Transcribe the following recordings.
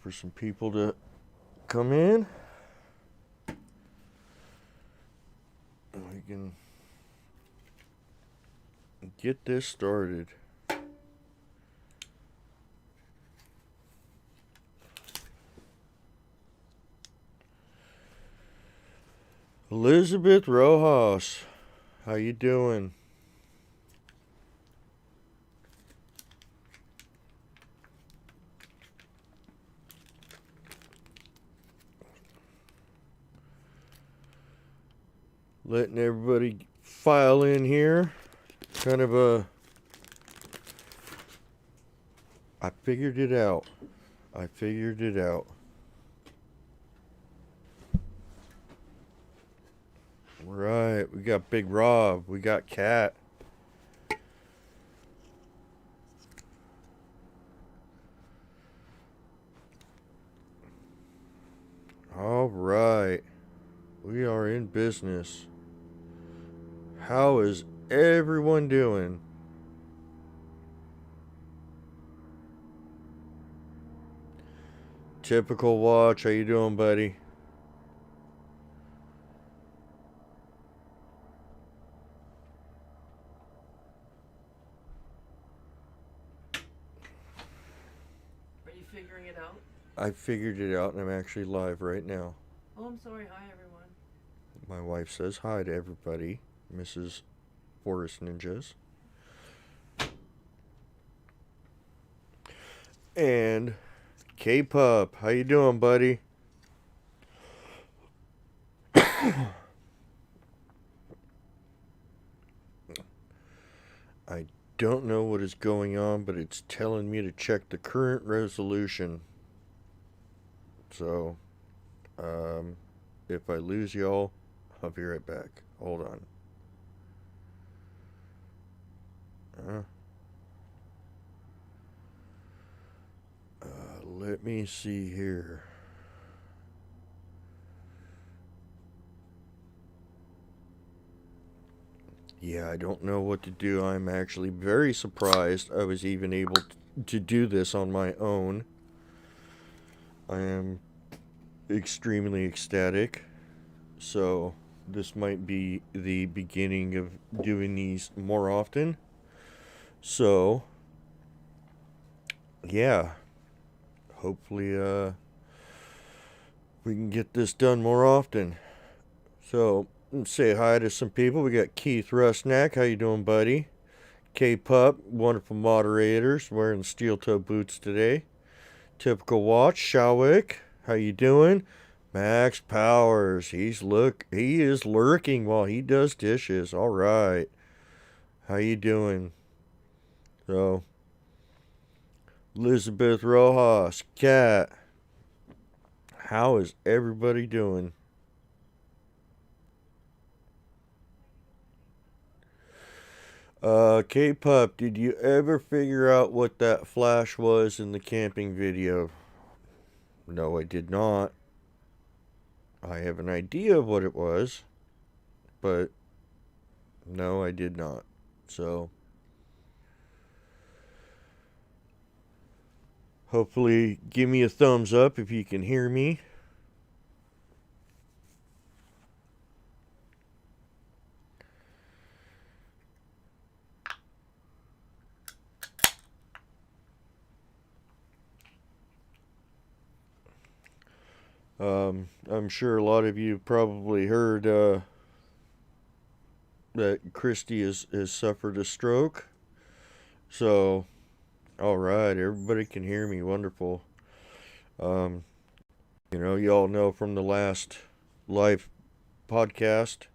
for some people to come in. We can get this started. Elizabeth Rojas, how you doing? Letting everybody file in here. Kind of a... I figured it out. Right, we got Big Rob, we got Cat. All right, we are in business. How is everyone doing? Typical Watch, how you doing, buddy? Are you figuring it out? I figured it out and I'm actually live right now. Oh, I'm sorry. Hi, everyone. My wife says hi to everybody, Mrs. Forest Ninjas. And K-Pup, how you doing, buddy? I don't know what is going on, but it's telling me to check the current resolution. So, if I lose y'all, I'll be right back. Hold on. Let me see here. Yeah, I don't know what to do. I'm actually very surprised I was even able to do this on my own. I am extremely ecstatic. So, this might be the beginning of doing these more often. So, yeah. Hopefully, we can get this done more often. So, let's say hi to some people. We got Keith Rusnak. How you doing, buddy? K-Pup, wonderful moderators, wearing steel toe boots today. Typical Watch, Shawick, how you doing? Max Powers, he is lurking while he does dishes. All right, how you doing? So, Elizabeth Rojas, Cat, how is everybody doing? K-Pup, did you ever figure out what that flash was in the camping video? No, I did not. I have an idea of what it was, but no, I did not. So, hopefully, give me a thumbs up if you can hear me. I'm sure a lot of you probably heard that Christy has suffered a stroke. So, all right, everybody can hear me. Wonderful. You all know from the last live podcast,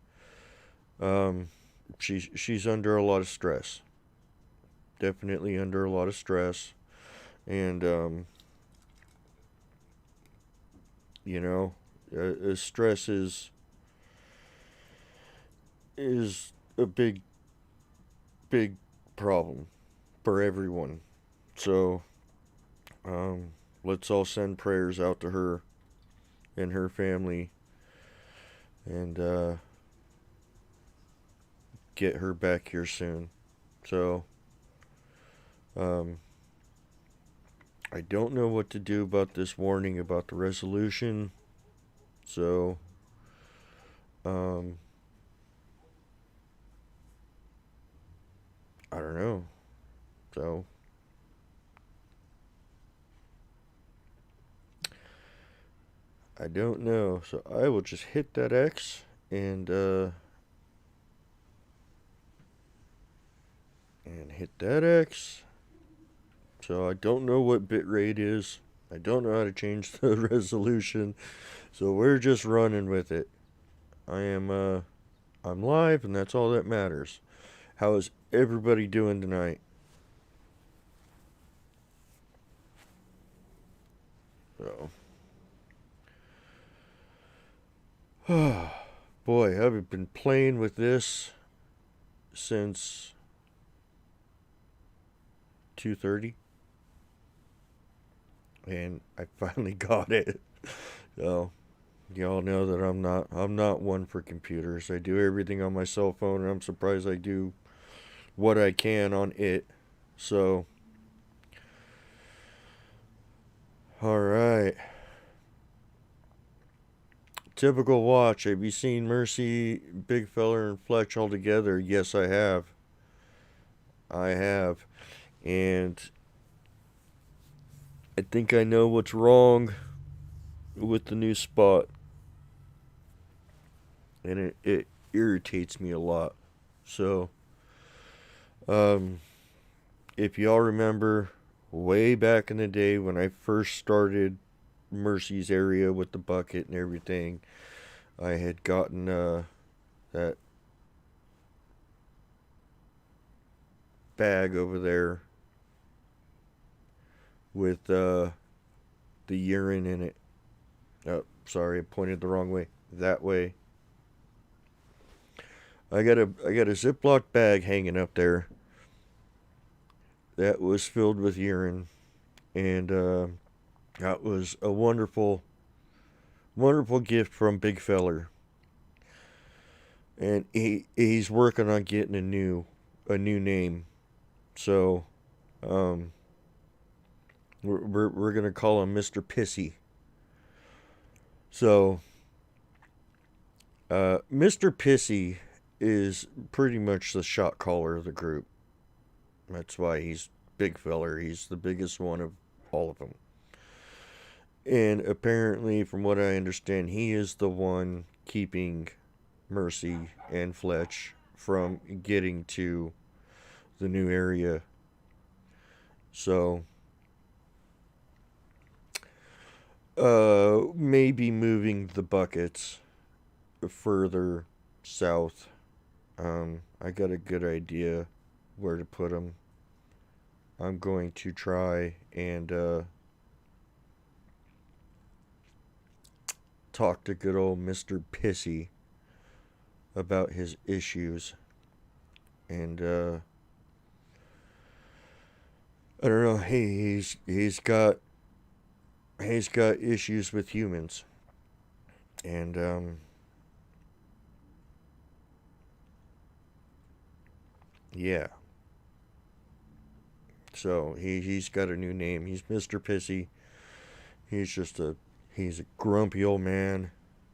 she's under a lot of stress. Definitely under a lot of stress, and stress is a big problem for everyone. So, let's all send prayers out to her and her family, and get her back here soon. So, I don't know what to do about this warning about the resolution. So, um, I don't know. So, I don't know. So I will just hit that and hit that X. So I don't know what bitrate is. I don't know how to change the resolution. So we're just running with it. I'm live and that's all that matters. How is everybody doing tonight? So boy, I've been playing with this since 2:30 and I finally got it. So y'all know that I'm not one for computers. I do everything on my cell phone and I'm surprised I do what I can on it. So all right. Typical watch. Have you seen Mercy, Big Feller, and Fletch all together? Yes, I have. I have. And I think I know what's wrong with the new spot. And it irritates me a lot. So, um, if y'all remember way back in the day when I first started Mercy's area with the bucket and everything, I had gotten that bag over there with the urine in it. Oh, sorry, I pointed the wrong way. That way. I got a Ziploc bag hanging up there that was filled with urine, and that was a wonderful, wonderful gift from Big Feller. And he's working on getting a new name, so um, we're gonna call him Mr. Pissy. So Mr. Pissy is pretty much the shot caller of the group. That's why he's Big Feller. He's the biggest one of all of them. And apparently, from what I understand, he is the one keeping Mercy and Fletch from getting to the new area. So, maybe moving the buckets further south. I got a good idea where to put them. I'm going to try and talk to good old Mr. Pissy about his issues. And I don't know. He's got issues with humans, and yeah. So he's got a new name. He's Mr. Pissy. He's a grumpy old man.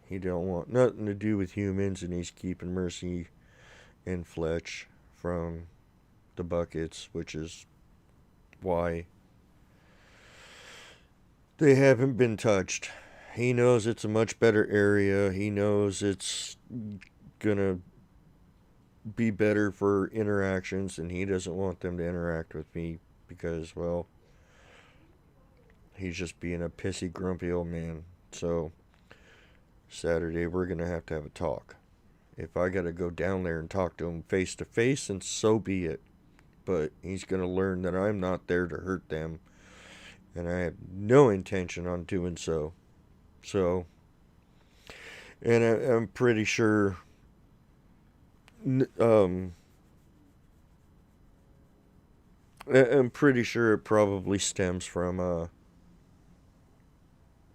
He don't want nothing to do with humans, and he's keeping Mercy and Fletch from the buckets, which is why they haven't been touched. He knows it's a much better area. He knows it's gonna be better for interactions, and he doesn't want them to interact with me because, well, he's just being a pissy, grumpy old man. So, Saturday, we're going to have a talk. If I got to go down there and talk to him face to face, and so be it. But he's going to learn that I'm not there to hurt them, and I have no intention on doing so. So, and I'm pretty sure, I'm pretty sure it probably stems from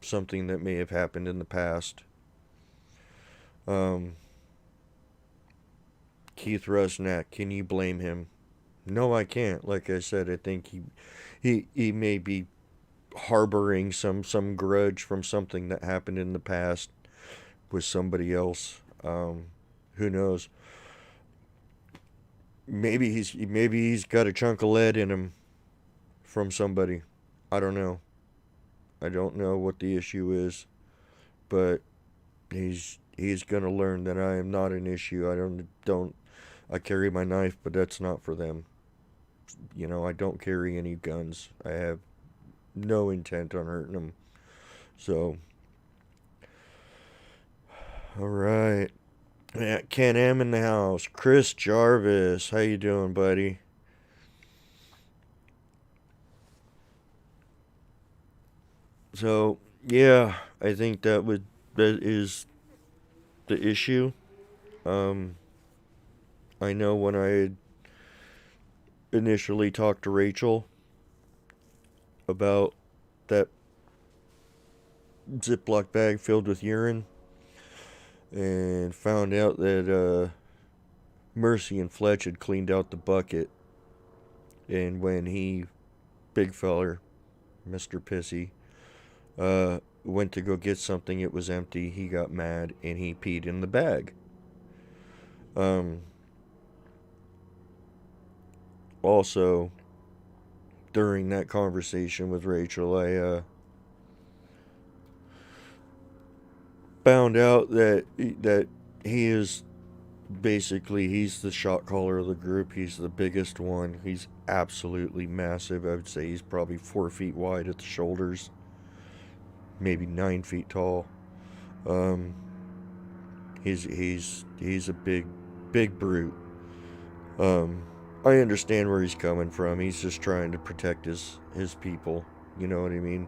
something that may have happened in the past. Um, Keith Rusnak, can you blame him? No, I can't. Like I said, I think he may be harboring some grudge from something that happened in the past with somebody else. Who knows? Maybe he's got a chunk of lead in him from somebody. I don't know. I don't know what the issue is, but he's gonna learn that I am not an issue. I don't I carry my knife, but that's not for them. I don't carry any guns. I have no intent on hurting them. So, all right. Yeah, Ken M in the house. Chris Jarvis, how you doing, buddy? So, yeah, I think that is the issue. Um, I know when I had initially talked to Rachel about that Ziploc bag filled with urine and found out that Mercy and Fletch had cleaned out the bucket, and when big feller, Mr. Pissy, went to go get something, it was empty. He got mad and he peed in the bag. Um, Also, during that conversation with Rachel, I found out that he is basically he's the shot caller of the group. He's the biggest one. He's absolutely massive. I would say he's probably 4 feet wide at the shoulders, maybe 9 feet tall. Um, he's a big brute. Um, I understand where he's coming from. He's just trying to protect his people. You know what I mean?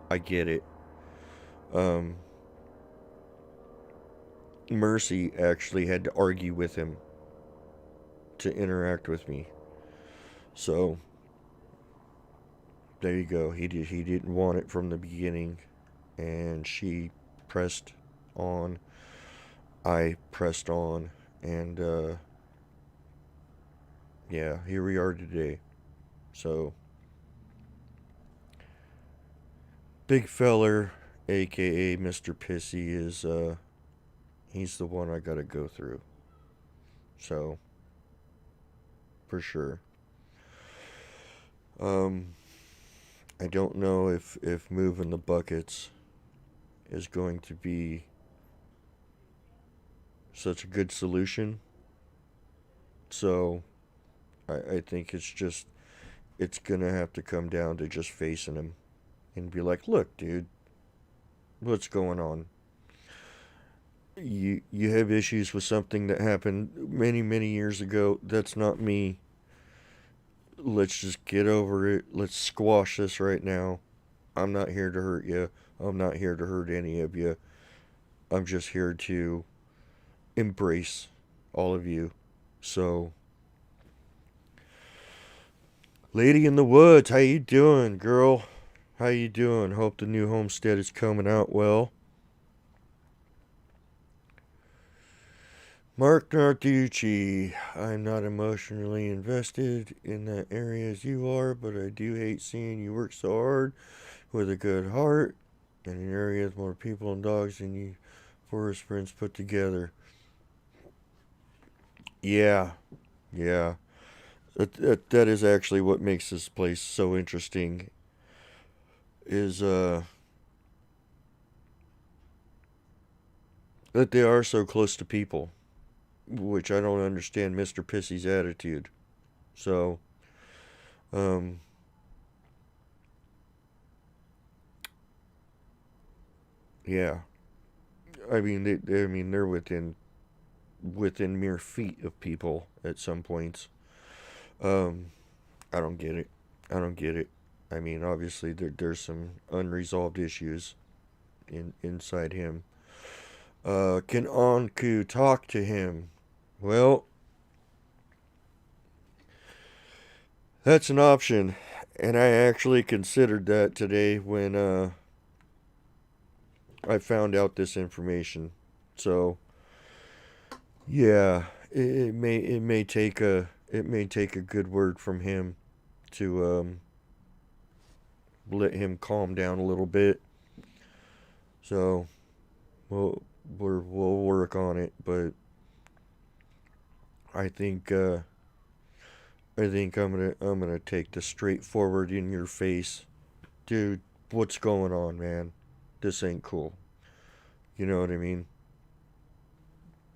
I get it. Um, Mercy actually had to argue with him to interact with me. So there you go. He didn't want it from the beginning, and she pressed on. I pressed on, and yeah, here we are today. So big feller, aka Mr. Pissy, is he's the one I gotta go through. So for sure. Um, I don't know if moving the buckets is going to be such a good solution. So I think it's gonna have to come down to just facing him and be like, look, dude, what's going on? You have issues with something that happened many years ago. That's not me. Let's just get over it. Let's squash this right now. I'm not here to hurt you. I'm not here to hurt any of you. I'm just here to embrace all of you. So, Lady in the Woods, how you doing, girl? How you doing? Hope the new homestead is coming out well. Mark Narducci, I'm not emotionally invested in that area as you are, but I do hate seeing you work so hard with a good heart in an area with more people and dogs than you Forest Friends put together. Yeah, yeah. That is actually what makes this place so interesting is that they are so close to people, which I don't understand Mr. Pissy's attitude. So, um, yeah. I mean, they're within mere feet of people at some points. Um, I don't get it. I don't get it. I mean, obviously there's some unresolved issues inside him. Can Anku talk to him? Well, that's an option, and I actually considered that today when I found out this information. So yeah, it may take a good word from him to let him calm down a little bit. So we'll work on it, but I think I'm gonna take the straightforward in your face, dude. What's going on, man? This ain't cool. You know what I mean?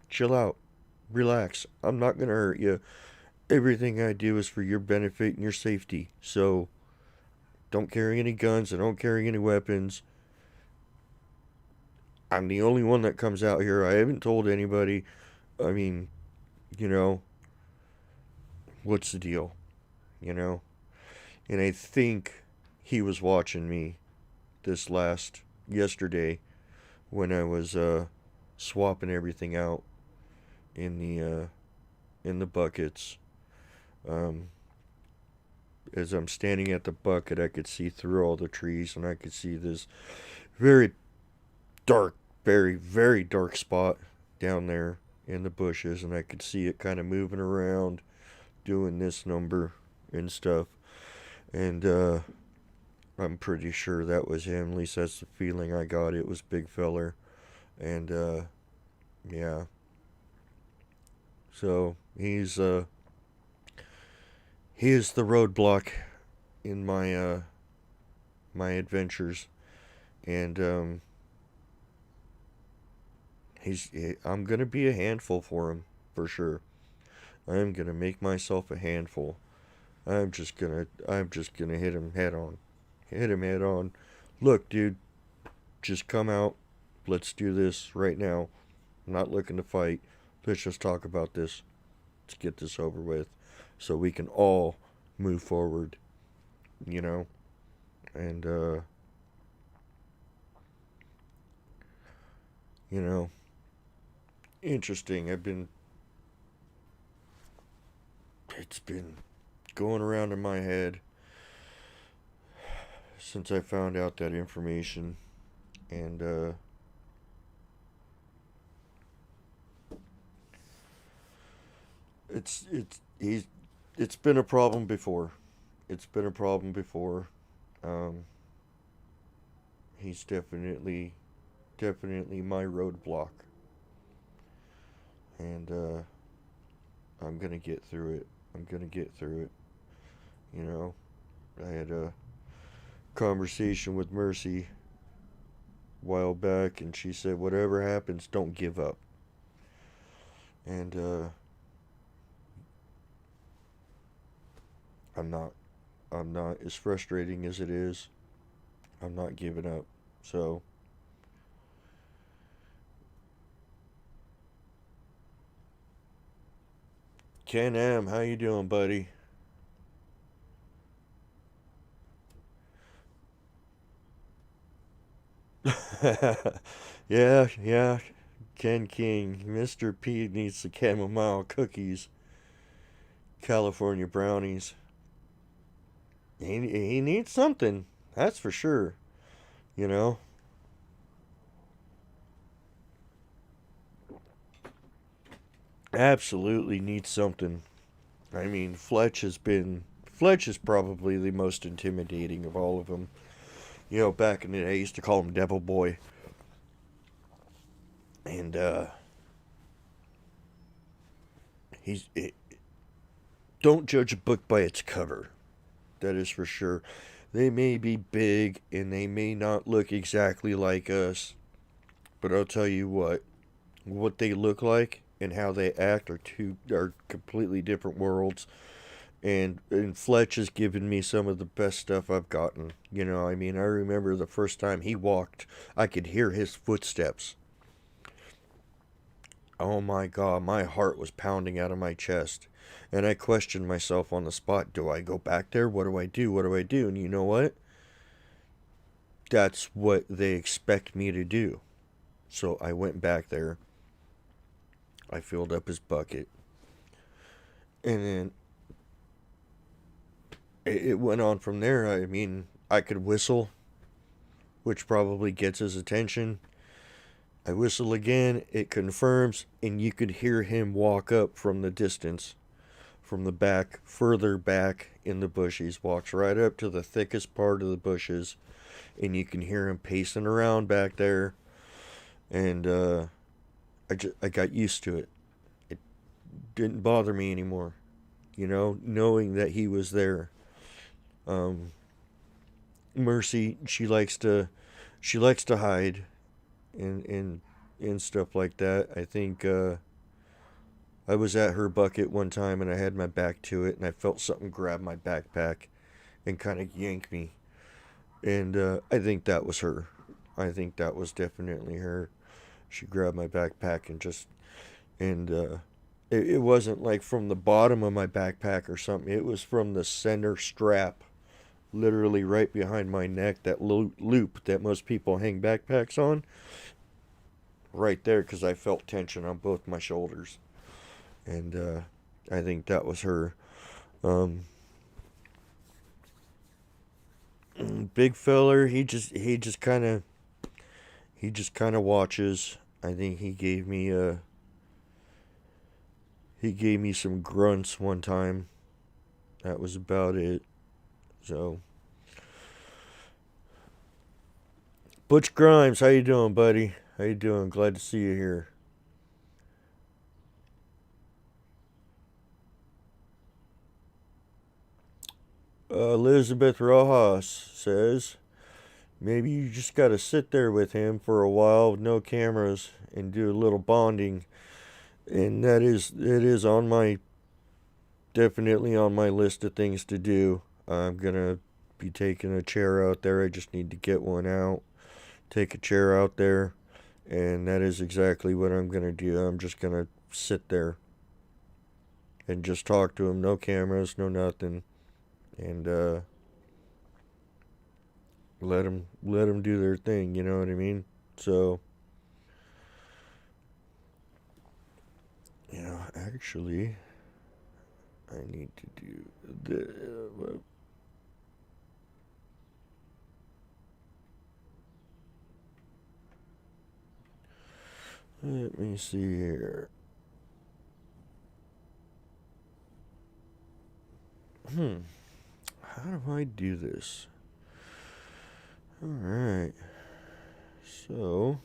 Chill out, relax. I'm not gonna hurt you. Everything I do is for your benefit and your safety. So don't carry any guns. I don't carry any weapons. I'm the only one that comes out here. I haven't told anybody. I mean, you know, what's the deal? You know? And I think he was watching me yesterday when I was swapping everything out in the buckets. Um, as I'm standing at the bucket, I could see through all the trees, and I could see this very dark, very, very dark spot down there in the bushes, and I could see it kind of moving around, doing this number and stuff. And I'm pretty sure that was him. At least that's the feeling I got. It was Big Feller. And yeah. So he is the roadblock in my adventures. And I'm gonna be a handful for him, for sure. I'm gonna make myself a handful. I'm just gonna hit him head on. Hit him head on. Look, dude, just come out. Let's do this right now. I'm not looking to fight. Let's just talk about this. Let's get this over with so we can all move forward, you know? And you know, interesting. It's been going around in my head since I found out that information. And he's it's been a problem before. It's been a problem before. Um, he's definitely my roadblock. And I'm gonna get through it. I'm gonna get through it. You know, I had a conversation with Mercy a while back, and she said, "Whatever happens, don't give up." And I'm not. I'm not. As frustrating as it is, I'm not giving up. So Ken M, how you doing, buddy? Yeah, yeah. Ken King, Mr. P needs the chamomile cookies, California brownies. He needs something. That's for sure. You know, absolutely needs something. I mean, Fletch is probably the most intimidating of all of them. You know, back in the day, I used to call him Devil Boy. And he's it, don't judge a book by its cover. That is for sure. They may be big and they may not look exactly like us, but I'll tell you what they look like and how they act are completely different worlds. And Fletch has given me some of the best stuff I've gotten. You know, I mean, I remember the first time he walked, I could hear his footsteps. Oh my god, my heart was pounding out of my chest. And I questioned myself on the spot. Do I go back there? What do I do? What do I do? And you know what? That's what they expect me to do. So I went back there. I filled up his bucket. And then it went on from there. I mean, I could whistle, which probably gets his attention. I whistle again, it confirms, and you could hear him walk up from the distance from the back, further back in the bushes, walks right up to the thickest part of the bushes, and you can hear him pacing around back there. And I got used to it. It didn't bother me anymore, knowing that he was there. Mercy, she likes to hide and stuff like that. I think I was at her bucket one time and I had my back to it and I felt something grab my backpack and kind of yank me. And I think that was her. I think that was definitely her. She grabbed my backpack and it wasn't like from the bottom of my backpack or something. It was from the center strap, literally right behind my neck, that loop that most people hang backpacks on. Right there, because I felt tension on both my shoulders. And I think that was her. Big feller, he just kind of watches. I think he gave me some grunts one time. That was about it. So, Butch Grimes, how you doing, buddy? How you doing? Glad to see you here. Elizabeth Rojas says, maybe you just got to sit there with him for a while with no cameras and do a little bonding. And it is definitely on my list of things to do. I'm going to be taking a chair out there. I just need to get one out. Take a chair out there. And that is exactly what I'm going to do. I'm just going to sit there and just talk to him. No cameras, no nothing. And let them do their thing, you know what I mean? So, actually, I need to do the let me see here. How do I do this? Alright. So,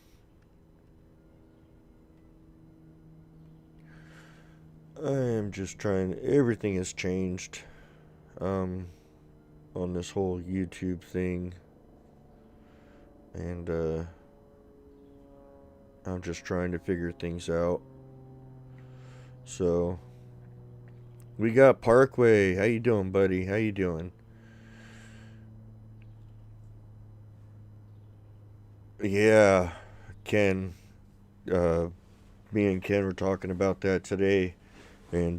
I am just everything has changed on this whole YouTube thing. And I'm just trying to figure things out. So, we got Parkway. How you doing, buddy? How you doing? Yeah, Ken. Me and Ken were talking about that today, and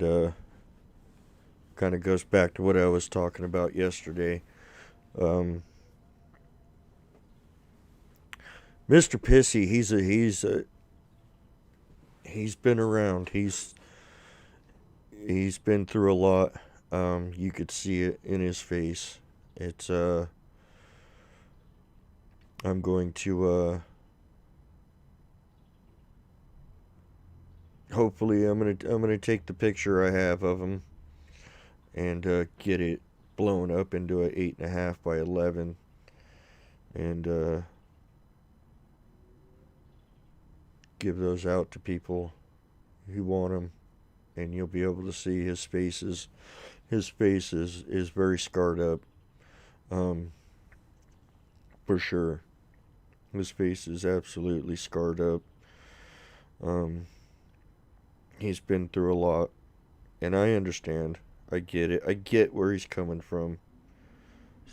kind of goes back to what I was talking about yesterday. Mr. Pissy, he's been around. He's been through a lot. You could see it in his face. It's I'm going to hopefully I'm gonna take the picture I have of him and get it blown up into a 8.5 by 11 and give those out to people who want them, and you'll be able to see his face is very scarred up, for sure. His face is absolutely scarred up. He's been through a lot, and I understand. I get it. I get where he's coming from.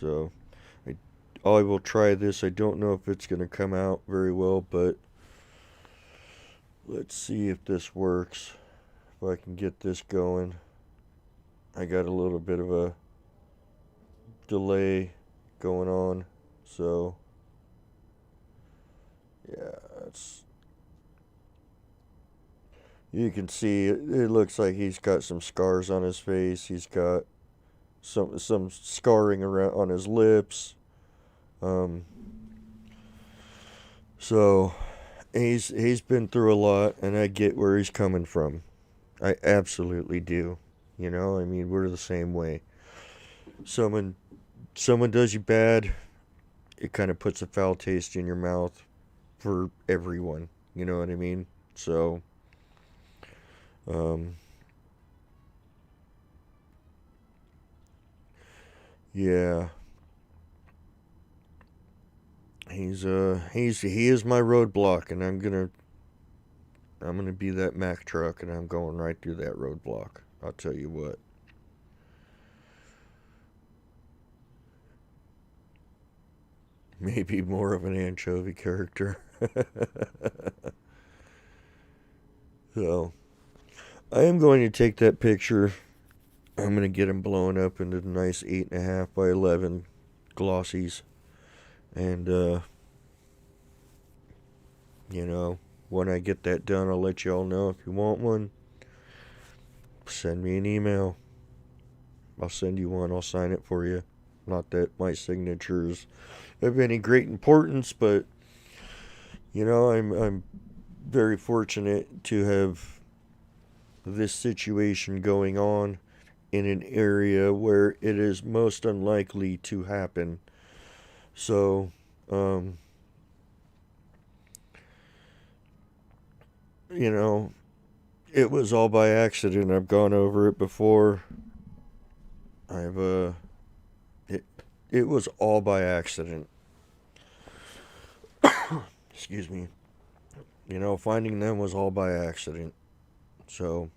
So, I will try this. I don't know if it's going to come out very well, but let's see if this works. If I can get this going. I got a little bit of a delay going on, so yeah, you can see it looks like he's got some scars on his face. He's got some scarring around on his lips. So he's been through a lot, and I get where he's coming from. I absolutely do. You know, I mean, we're the same way. Someone does you bad, it kind of puts a foul taste in your mouth for everyone. You know what I mean? So, um, yeah, he is my roadblock, and I'm gonna be that Mack truck, and I'm going right through that roadblock. I'll tell you what. Maybe more of an anchovy character. So, I am going to take that picture. I'm going to get them blown up into the nice 8.5 by 11 glossies. And, you know, when I get that done, I'll let y'all know. If you want one, send me an email. I'll send you one. I'll sign it for you. Not that my signature's of any great importance, but, you know, I'm very fortunate to have this situation going on in an area where it is most unlikely to happen. So, you know, it was all by accident. I've gone over it before. I've, it, it was all by accident. Excuse me. You know, finding them was all by accident. So,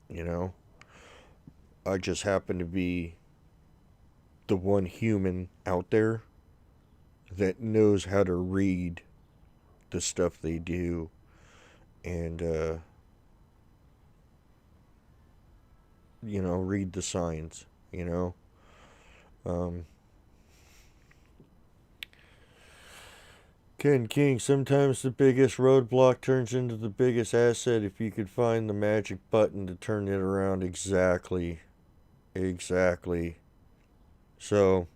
you know, I just happened to be the one human out there that knows how to read the stuff they do and, you know, read the signs, you know. Um, Ken King, sometimes the biggest roadblock turns into the biggest asset if you could find the magic button to turn it around. Exactly. Exactly. So,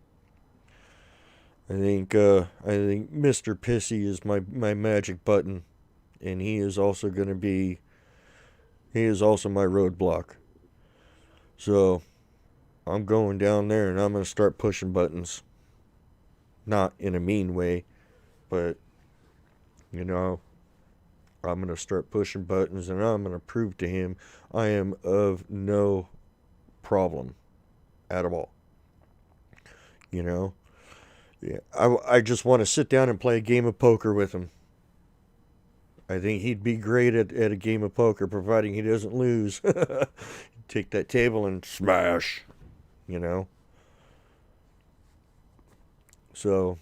I think Mr. Pissy is my magic button, and he is also my roadblock. So, I'm going down there and I'm going to start pushing buttons. Not in a mean way, but, you know, I'm going to start pushing buttons and I'm going to prove to him I am of no problem at all. You know? Yeah, I just want to sit down and play a game of poker with him. I think he'd be great at a game of poker, providing he doesn't lose. Take that table and smash, you know? So,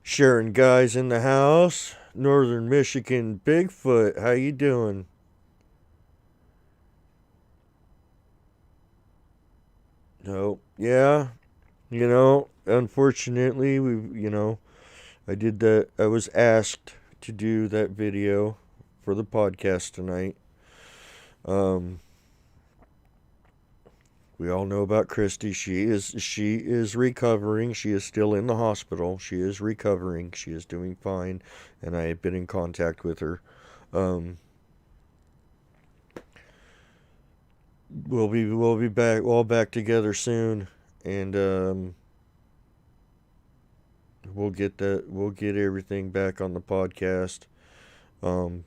Sharon guys in the house. Northern Michigan Bigfoot, how you doing? No, yeah, you know, unfortunately, I did that. I was asked to do that video for the podcast tonight. Um, we all know about Christy. She is recovering. She is still in the hospital. She is recovering. She is doing fine, and I have been in contact with her. Um, we'll be back all back together soon, and we'll get everything back on the podcast. Um,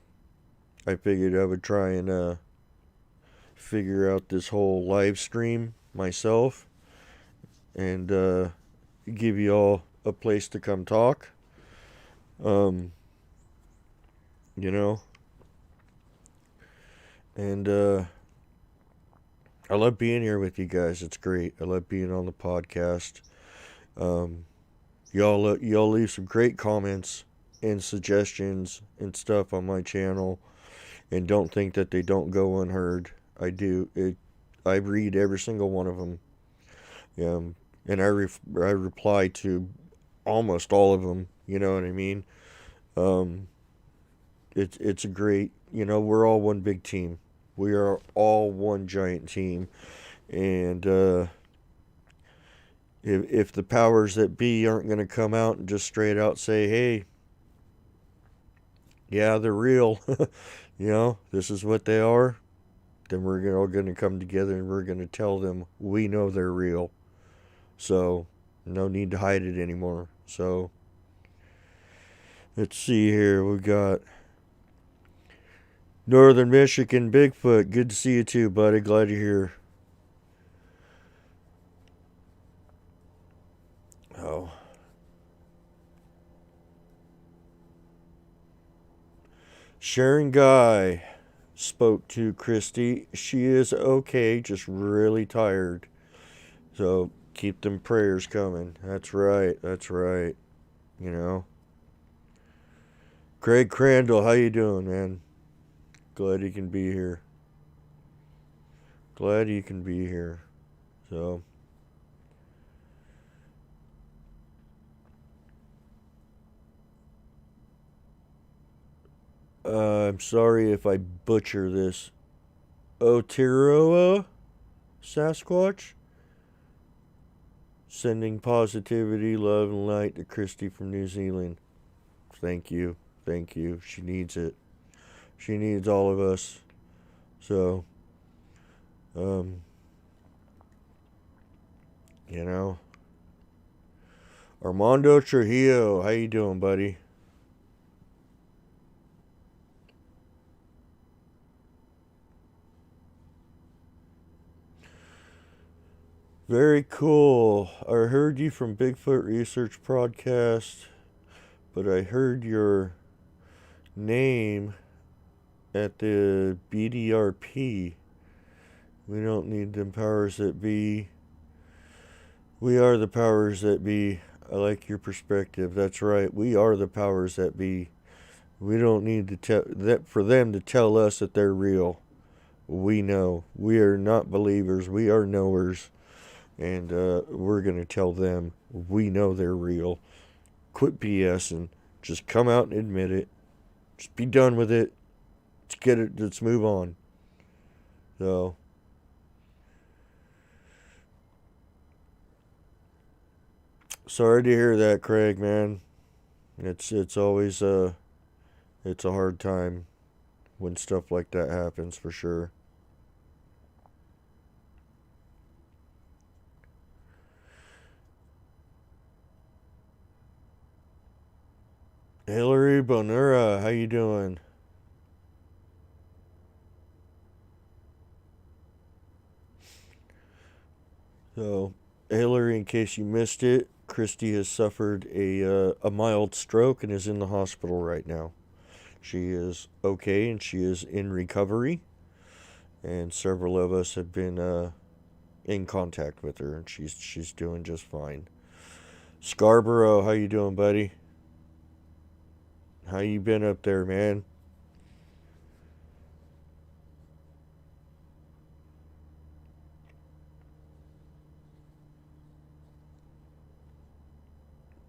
I figured I would try and figure out this whole live stream myself and give you all a place to come talk. Um, you know, and I love being here with you guys. It's great. I love being on the podcast. Um, y'all leave some great comments and suggestions and stuff on my channel, and don't think that they don't go unheard. I do. I read every single one of them. And I reply to almost all of them. You know what I mean? Um, it's a great. You know, we're all one big team. We are all one giant team, and if the powers that be aren't going to come out and just straight out say, hey, yeah, they're real. This is what they are. Then we're all going to come together and we're going to tell them we know they're real. So, no need to hide it anymore. So, let's see here. We got Northern Michigan Bigfoot. Good to see you too, buddy. Glad you're here. Oh. Sharon Guy spoke to Christy. She is okay, just really tired. So keep them prayers coming. That's right. That's right. You know. Craig Crandall, how you doing, man? Glad you can be here. Glad you can be here. So I'm sorry if I butcher this. Oteroa Sasquatch? Sending positivity, love, and light to Christy from New Zealand. Thank you. Thank you. She needs it. She needs all of us. So, um, you know. Armando Trujillo, how you doing, buddy? Very cool. I heard you from Bigfoot Research Podcast, but I heard your name at the BDRP. We don't need them powers that be. We are the powers that be. I like your perspective. That's right. We are the powers that be. We don't need to tell that for them to tell us that they're real. We know. We are not believers. We are knowers. And we're going to tell them we know they're real. Quit BSing. Just come out and admit it. Just be done with it. Let's get it. Let's move on. So. Sorry to hear that, Craig, man. It's always it's a hard time when stuff like that happens, for sure. Hillary Bonura, how you doing? So, Hillary, in case you missed it, Christy has suffered a mild stroke and is in the hospital right now. She is okay and she is in recovery, and several of us have been in contact with her, and she's doing just fine. Scarborough, how you doing, buddy? How you been up there, man?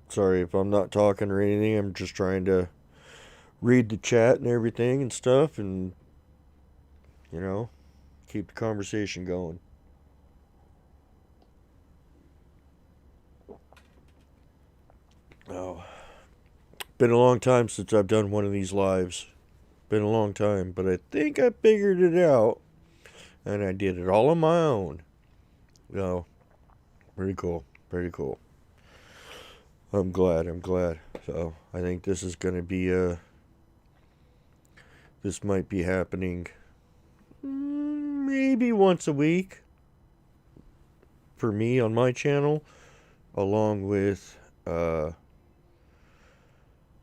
Sorry if I'm not talking or anything. I'm just trying to read the chat and everything and stuff, and you know, keep the conversation going. Oh, been a long time since I've done one of these lives. Been a long time, but I think I figured it out, and I did it all on my own. Oh, pretty cool. Pretty cool. I'm glad. I'm glad. So I think this is gonna be this might be happening maybe once a week for me on my channel, along with the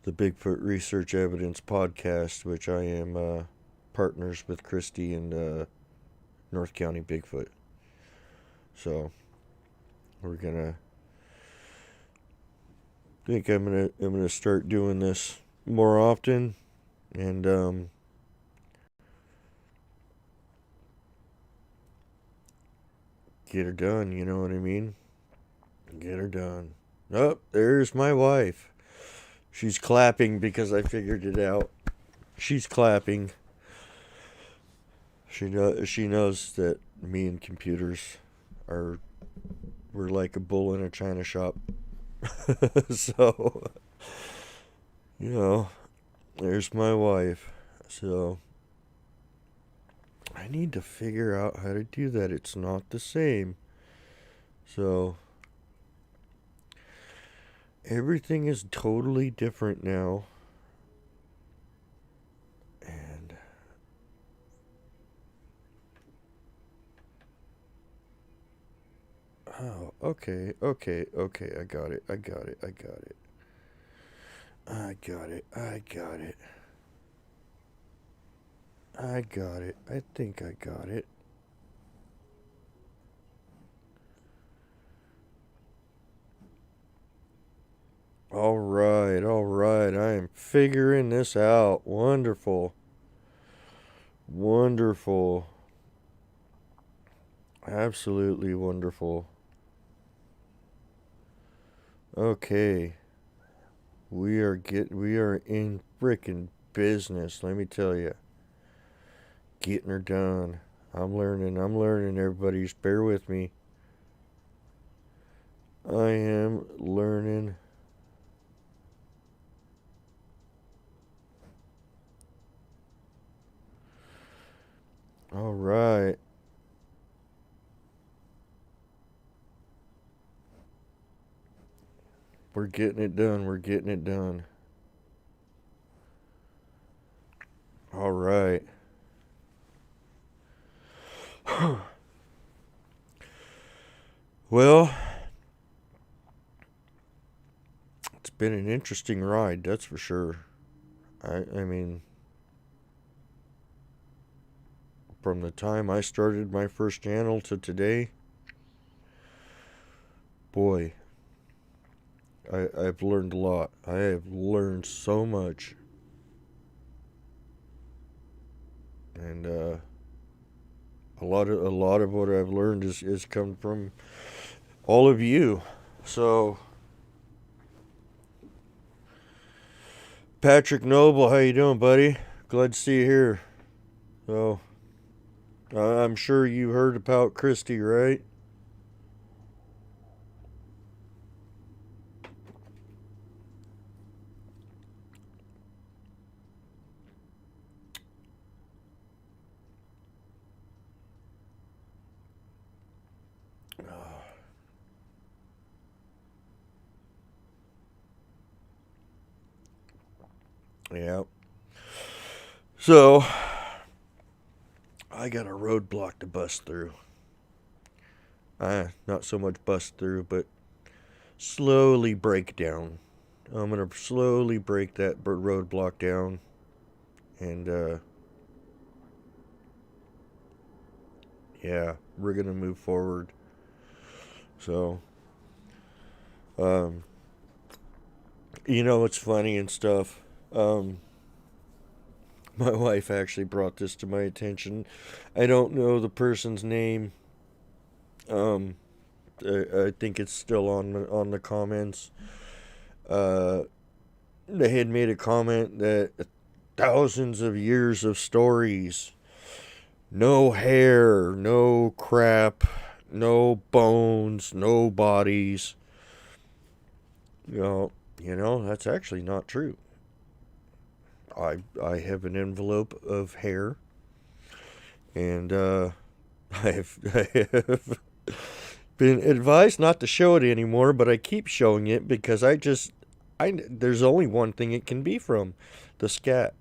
Bigfoot Research Evidence podcast, which I am partners with Christy and North County Bigfoot. So we're gonna. I think I'm gonna start doing this more often, and get her done. You know what I mean? Get her done. Oh, there's my wife. She's clapping because I figured it out. She's clapping. She knows that me and computers we're like a bull in a china shop. So, you know, There's my wife. So I need to figure out how to do that. It's not the same. So everything is totally different now. And oh, okay. I got it. I got it. I got it. I think I got it. All right. I am figuring this out. Wonderful. Absolutely wonderful. Okay. We are in frickin' business, let me tell you. Getting her done. I'm learning, everybody. Just bear with me. I am learning. All right. We're getting it done. All right. Well, it's been an interesting ride, that's for sure. I mean, from the time I started my first channel to today, boy, I've learned a lot. I have learned so much. And a lot of what I've learned is come from all of you. So Patrick Noble, how you doing, buddy? Glad to see you here. So I'm sure you heard about Christy, right? Yeah. So I got a roadblock to bust through. Not so much bust through, but slowly break down. I'm gonna slowly break that roadblock down, and yeah, we're gonna move forward. So, um, it's funny and stuff. My wife actually brought this to my attention. I don't know the person's name. Um, I think it's still on the comments. Uh, they had made a comment that thousands of years of stories, no hair, no crap, no bones, no bodies. That's actually not true. I have an envelope of hair, and I have been advised not to show it anymore, but I keep showing it because there's only one thing it can be from, the scat.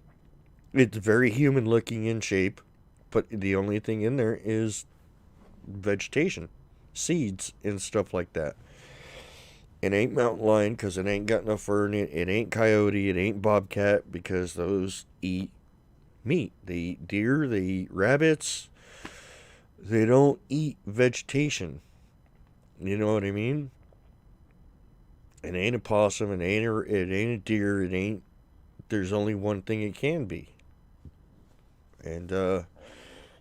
It's very human looking in shape, but the only thing in there is vegetation, seeds, and stuff like that. It ain't mountain lion because it ain't got no fur in it. It ain't coyote. It ain't bobcat because those eat meat. They eat deer. They eat rabbits. They don't eat vegetation. You know what I mean? It ain't a possum. It ain't a deer. It ain't. There's only one thing it can be. And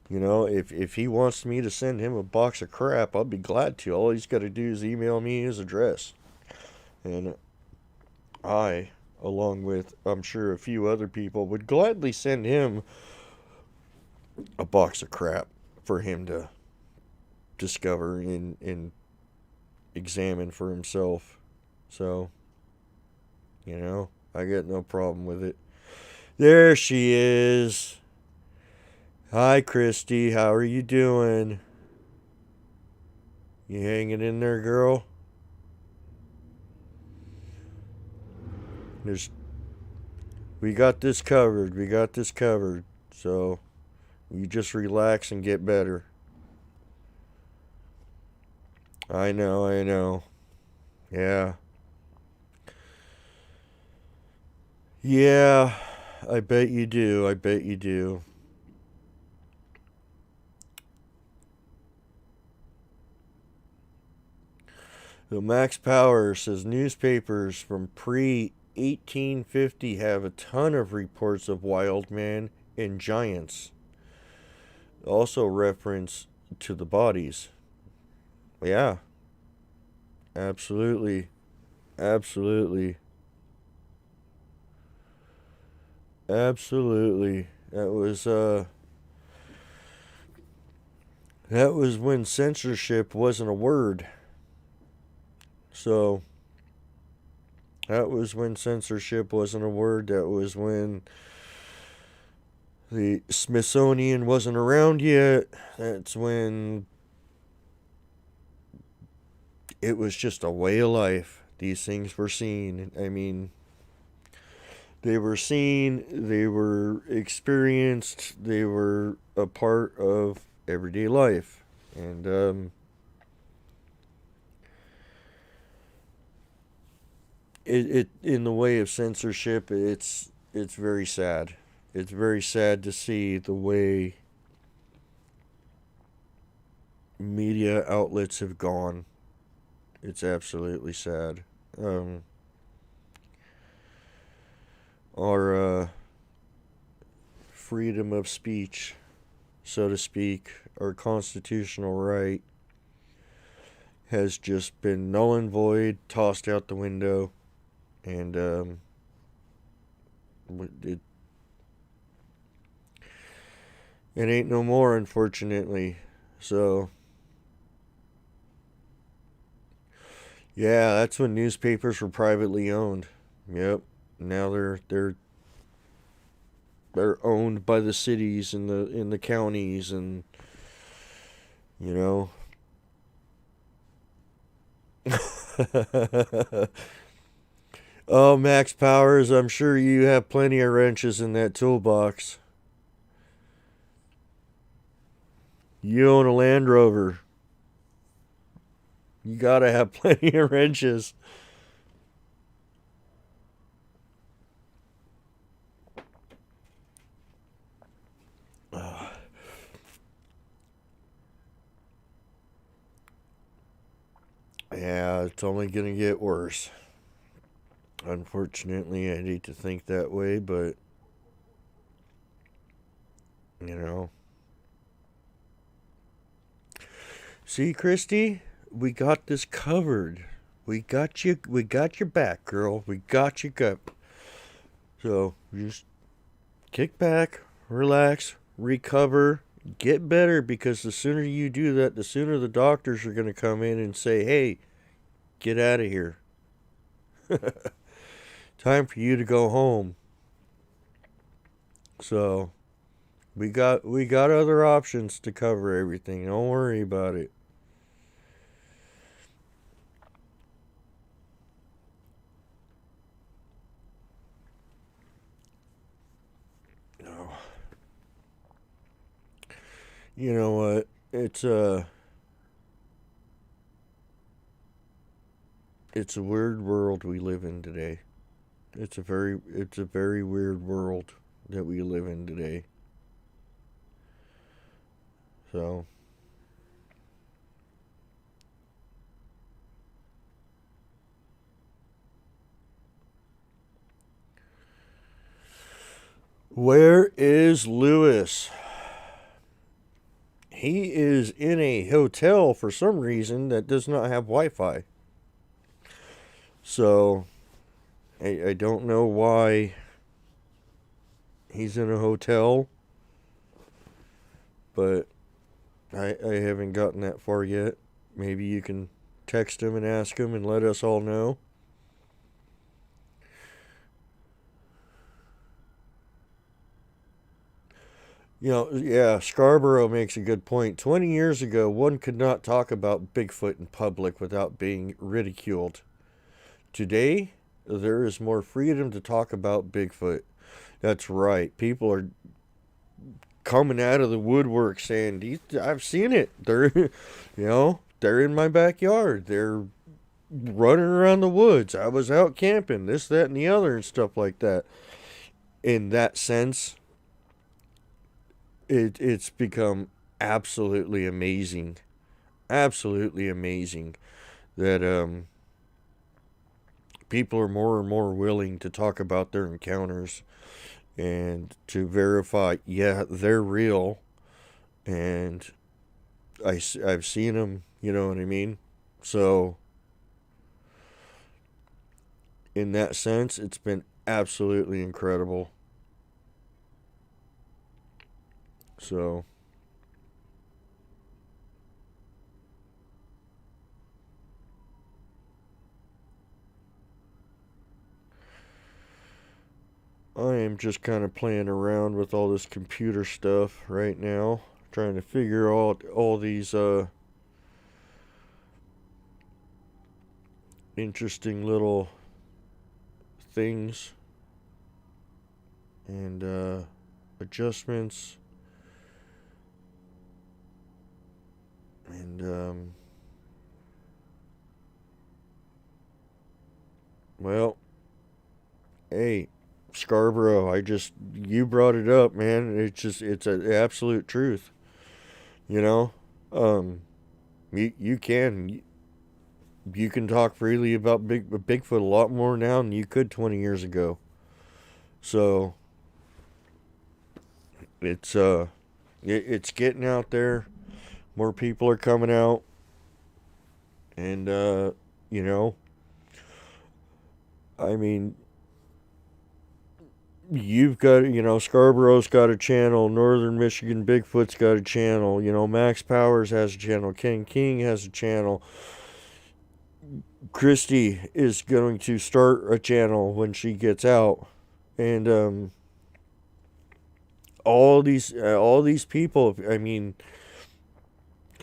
if he wants me to send him a box of crap, I'll be glad to. All he's got to do is email me his address. And I, along with, I'm sure, a few other people, would gladly send him a box of crap for him to discover and examine for himself. So, I got no problem with it. There she is. Hi, Christy. How are you doing? You hanging in there, girl? There's, we got this covered. We got this covered. So you just relax and get better. I know, I know. Yeah. Yeah, I bet you do. I bet you do. So Max Power says newspapers from pre 1850 have a ton of reports of wild man and giants. Also reference to the bodies. Yeah, absolutely. Absolutely. Absolutely. That was when censorship wasn't a word. So that was when censorship wasn't a word. That was when the Smithsonian wasn't around yet. That's when it was just a way of life. These things were seen. I mean, they were seen, they were experienced, they were a part of everyday life. And it in the way of censorship, it's very sad. It's very sad to see the way media outlets have gone. It's absolutely sad. Our freedom of speech, so to speak, our constitutional right, has just been null and void, tossed out the window, and it ain't no more, unfortunately. So yeah, that's when newspapers were privately owned. Yep. Now they're owned by the cities and the counties, and you know. Oh, Max Powers, I'm sure you have plenty of wrenches in that toolbox. You own a Land Rover. You gotta have plenty of wrenches. Yeah, it's only gonna get worse. Unfortunately, I hate to think that way, but you know. See, Christy, we got this covered. We got you. We got your back, girl. We got you covered. So just kick back, relax, recover, get better. Because the sooner you do that, the sooner the doctors are gonna come in and say, "Hey, get out of here. Time for you to go home." So we got other options to cover everything. Don't worry about it. No. You know what? It's a weird world we live in today. It's a very weird world that we live in today. So where is Lewis? He is in a hotel for some reason that does not have Wi-Fi. So I don't know why he's in a hotel, but I haven't gotten that far yet. Maybe you can text him and ask him and let us all know. Yeah, Scarborough makes a good point. 20 years ago, one could not talk about Bigfoot in public without being ridiculed. Today, there is more freedom to talk about Bigfoot. That's right. People are coming out of the woodwork saying, I've seen it. They're in my backyard. They're running around the woods. I was out camping, this, that, and the other, and stuff like that. In that sense, it's become absolutely amazing. Absolutely amazing that people are more and more willing to talk about their encounters and to verify, yeah, they're real, and I've seen them, you know what I mean? So, in that sense, it's been absolutely incredible. So, I am just kind of playing around with all this computer stuff right now, trying to figure out all these interesting little things and adjustments and well, hey, Scarborough, you brought it up, man. It's an absolute truth, you know. Um, you can talk freely about Bigfoot a lot more now than you could 20 years ago. So it's it's getting out there. More people are coming out, and you know, I mean, you've got, Scarborough's got a channel, Northern Michigan Bigfoot's got a channel, Max Powers has a channel, Ken King has a channel. Christy is going to start a channel when she gets out, and all these people. I mean,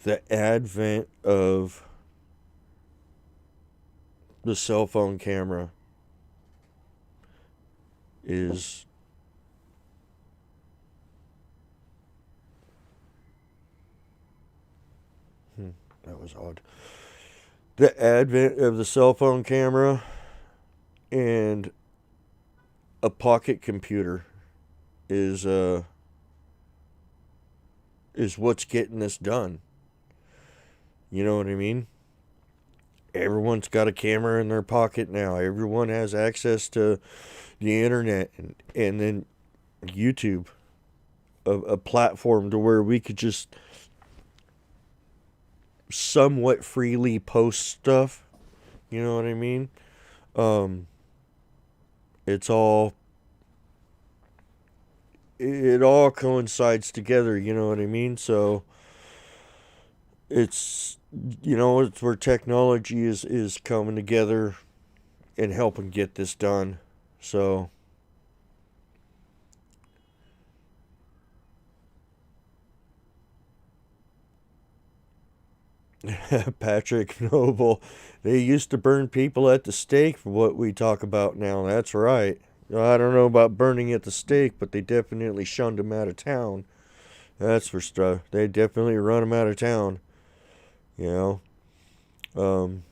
the advent of the cell phone camera is that was odd. The advent of the cell phone camera and a pocket computer is is what's getting this done. You know what I mean? Everyone's got a camera in their pocket now. Everyone has access to the internet and then YouTube, a platform to where we could just somewhat freely post stuff. You know what I mean? Um, it's all it all coincides together. You know what I mean? So it's it's where technology is coming together and helping get this done. So Patrick Noble, they used to burn people at the stake for what we talk about now. That's right. I don't know about burning at the stake, but they definitely shunned him out of town. That's for stuff. They definitely run him out of town. You know. Um,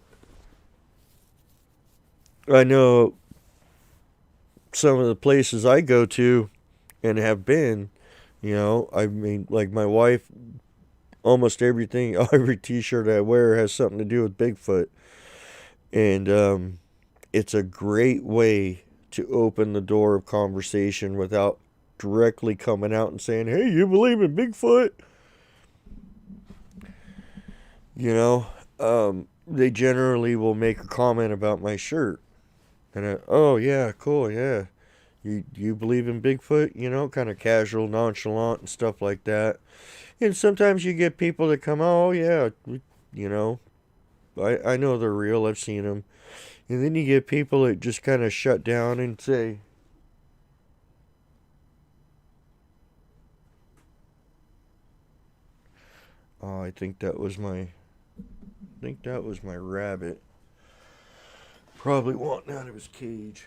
I know some of the places I go to and have been. I mean, like my wife, almost everything, every T-shirt I wear has something to do with Bigfoot, and it's a great way to open the door of conversation without directly coming out and saying, "Hey, you believe in Bigfoot?" They generally will make a comment about my shirt, and oh yeah, cool, yeah. You believe in Bigfoot? Kind of casual, nonchalant, and stuff like that. And sometimes you get people that come, oh yeah, you know, I know they're real. I've seen them. And then you get people that just kind of shut down and say, Oh, I think that was my rabbit. Probably wanting out of his cage.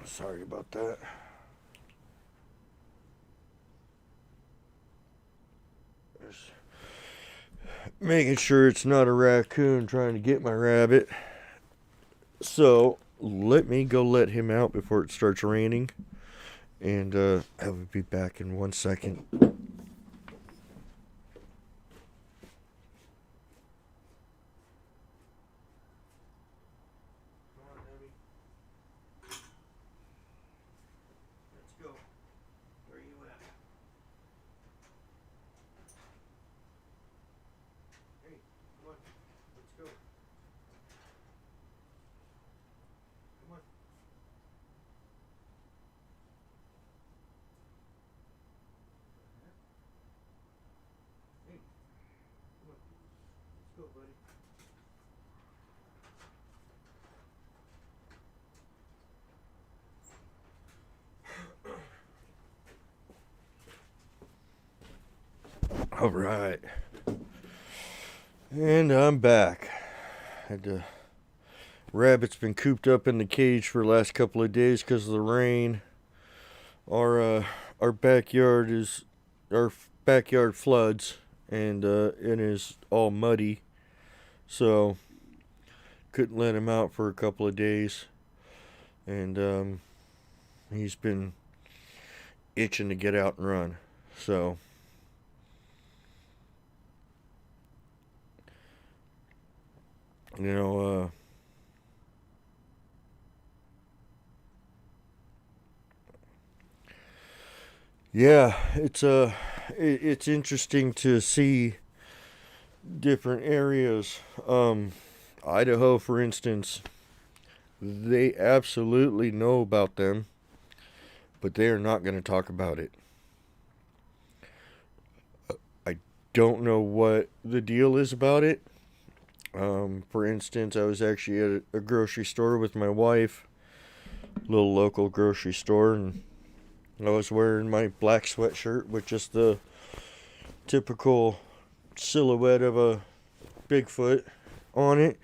Sorry about that. Just making sure it's not a raccoon trying to get my rabbit. So let me go let him out before it starts raining. And I will be back in 1 second. All right. And I'm back. Rabbit's been cooped up in the cage for the last couple of days because of the rain. Our backyard floods, and it is all muddy. So couldn't let him out for a couple of days. And he's been itching to get out and run. So yeah, it's interesting to see different areas. Idaho, for instance, they absolutely know about them, but they are not going to talk about it. I don't know what the deal is about it. For instance, I was actually at a grocery store with my wife, little local grocery store, and I was wearing my black sweatshirt with just the typical silhouette of a Bigfoot on it.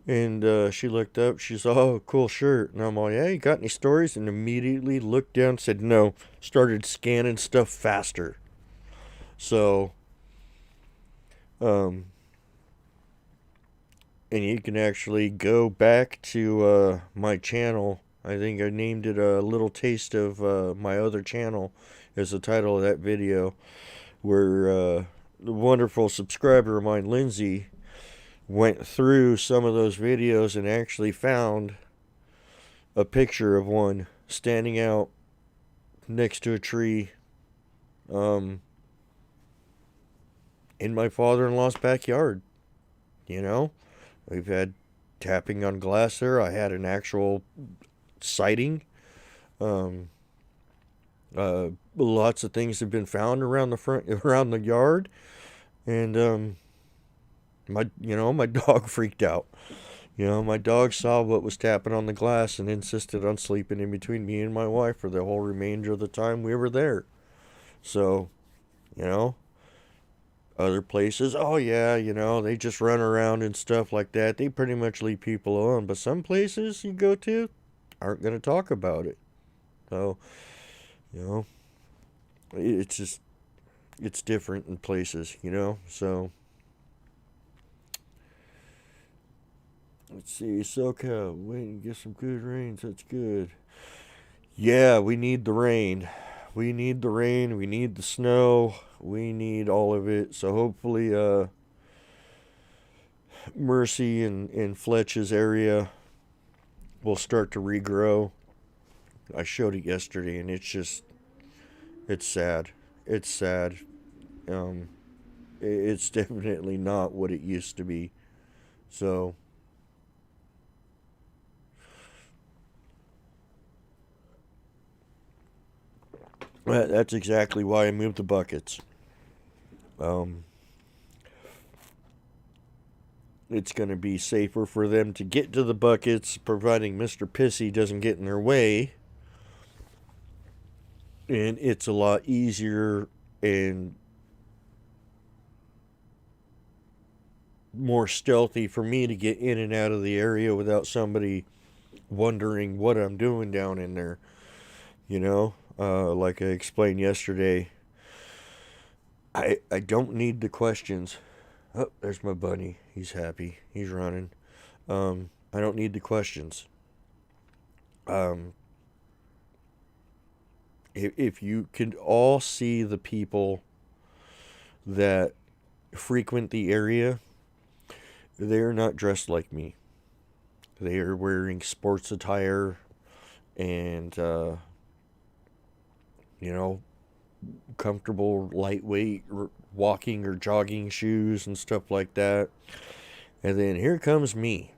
And she looked up, she saw, oh, cool shirt. And I'm like, hey, you got any stories? And immediately looked down, said no, started scanning stuff faster. So, and you can actually go back to my channel. I think I named it A Little Taste of My Other Channel as the title of that video, where the wonderful subscriber of mine, Lindsay, went through some of those videos and actually found a picture of one standing out next to a tree in my father-in-law's backyard. We've had tapping on glass there. I had an actual sighting. Lots of things have been found around the yard, and my dog freaked out. My dog saw what was tapping on the glass and insisted on sleeping in between me and my wife for the whole remainder of the time we were there. So, other places, oh yeah, they just run around and stuff like that. They pretty much leave people alone. But some places you go to aren't going to talk about it. So, it's different in places, so. Let's see, SoCal, waiting to get some good rains. That's good. Yeah, we need the rain. We need the rain. We need the snow. We need all of it. So hopefully, Mercy and Fletch's area will start to regrow. I showed it yesterday, and it's sad. It's sad. It's definitely not what it used to be. So. That's exactly why I moved the buckets. It's going to be safer for them to get to the buckets, providing Mr. Pissy doesn't get in their way. So, And it's a lot easier and more stealthy for me to get in and out of the area without somebody wondering what I'm doing down in there. You know, like I explained yesterday, I don't need the questions. Oh, there's my bunny. He's happy. He's running. I don't need the questions. Um, if you could all see the people that frequent the area, they're not dressed like me. They are wearing sports attire and, you know, comfortable, lightweight walking or jogging shoes and stuff like that. And then here comes me.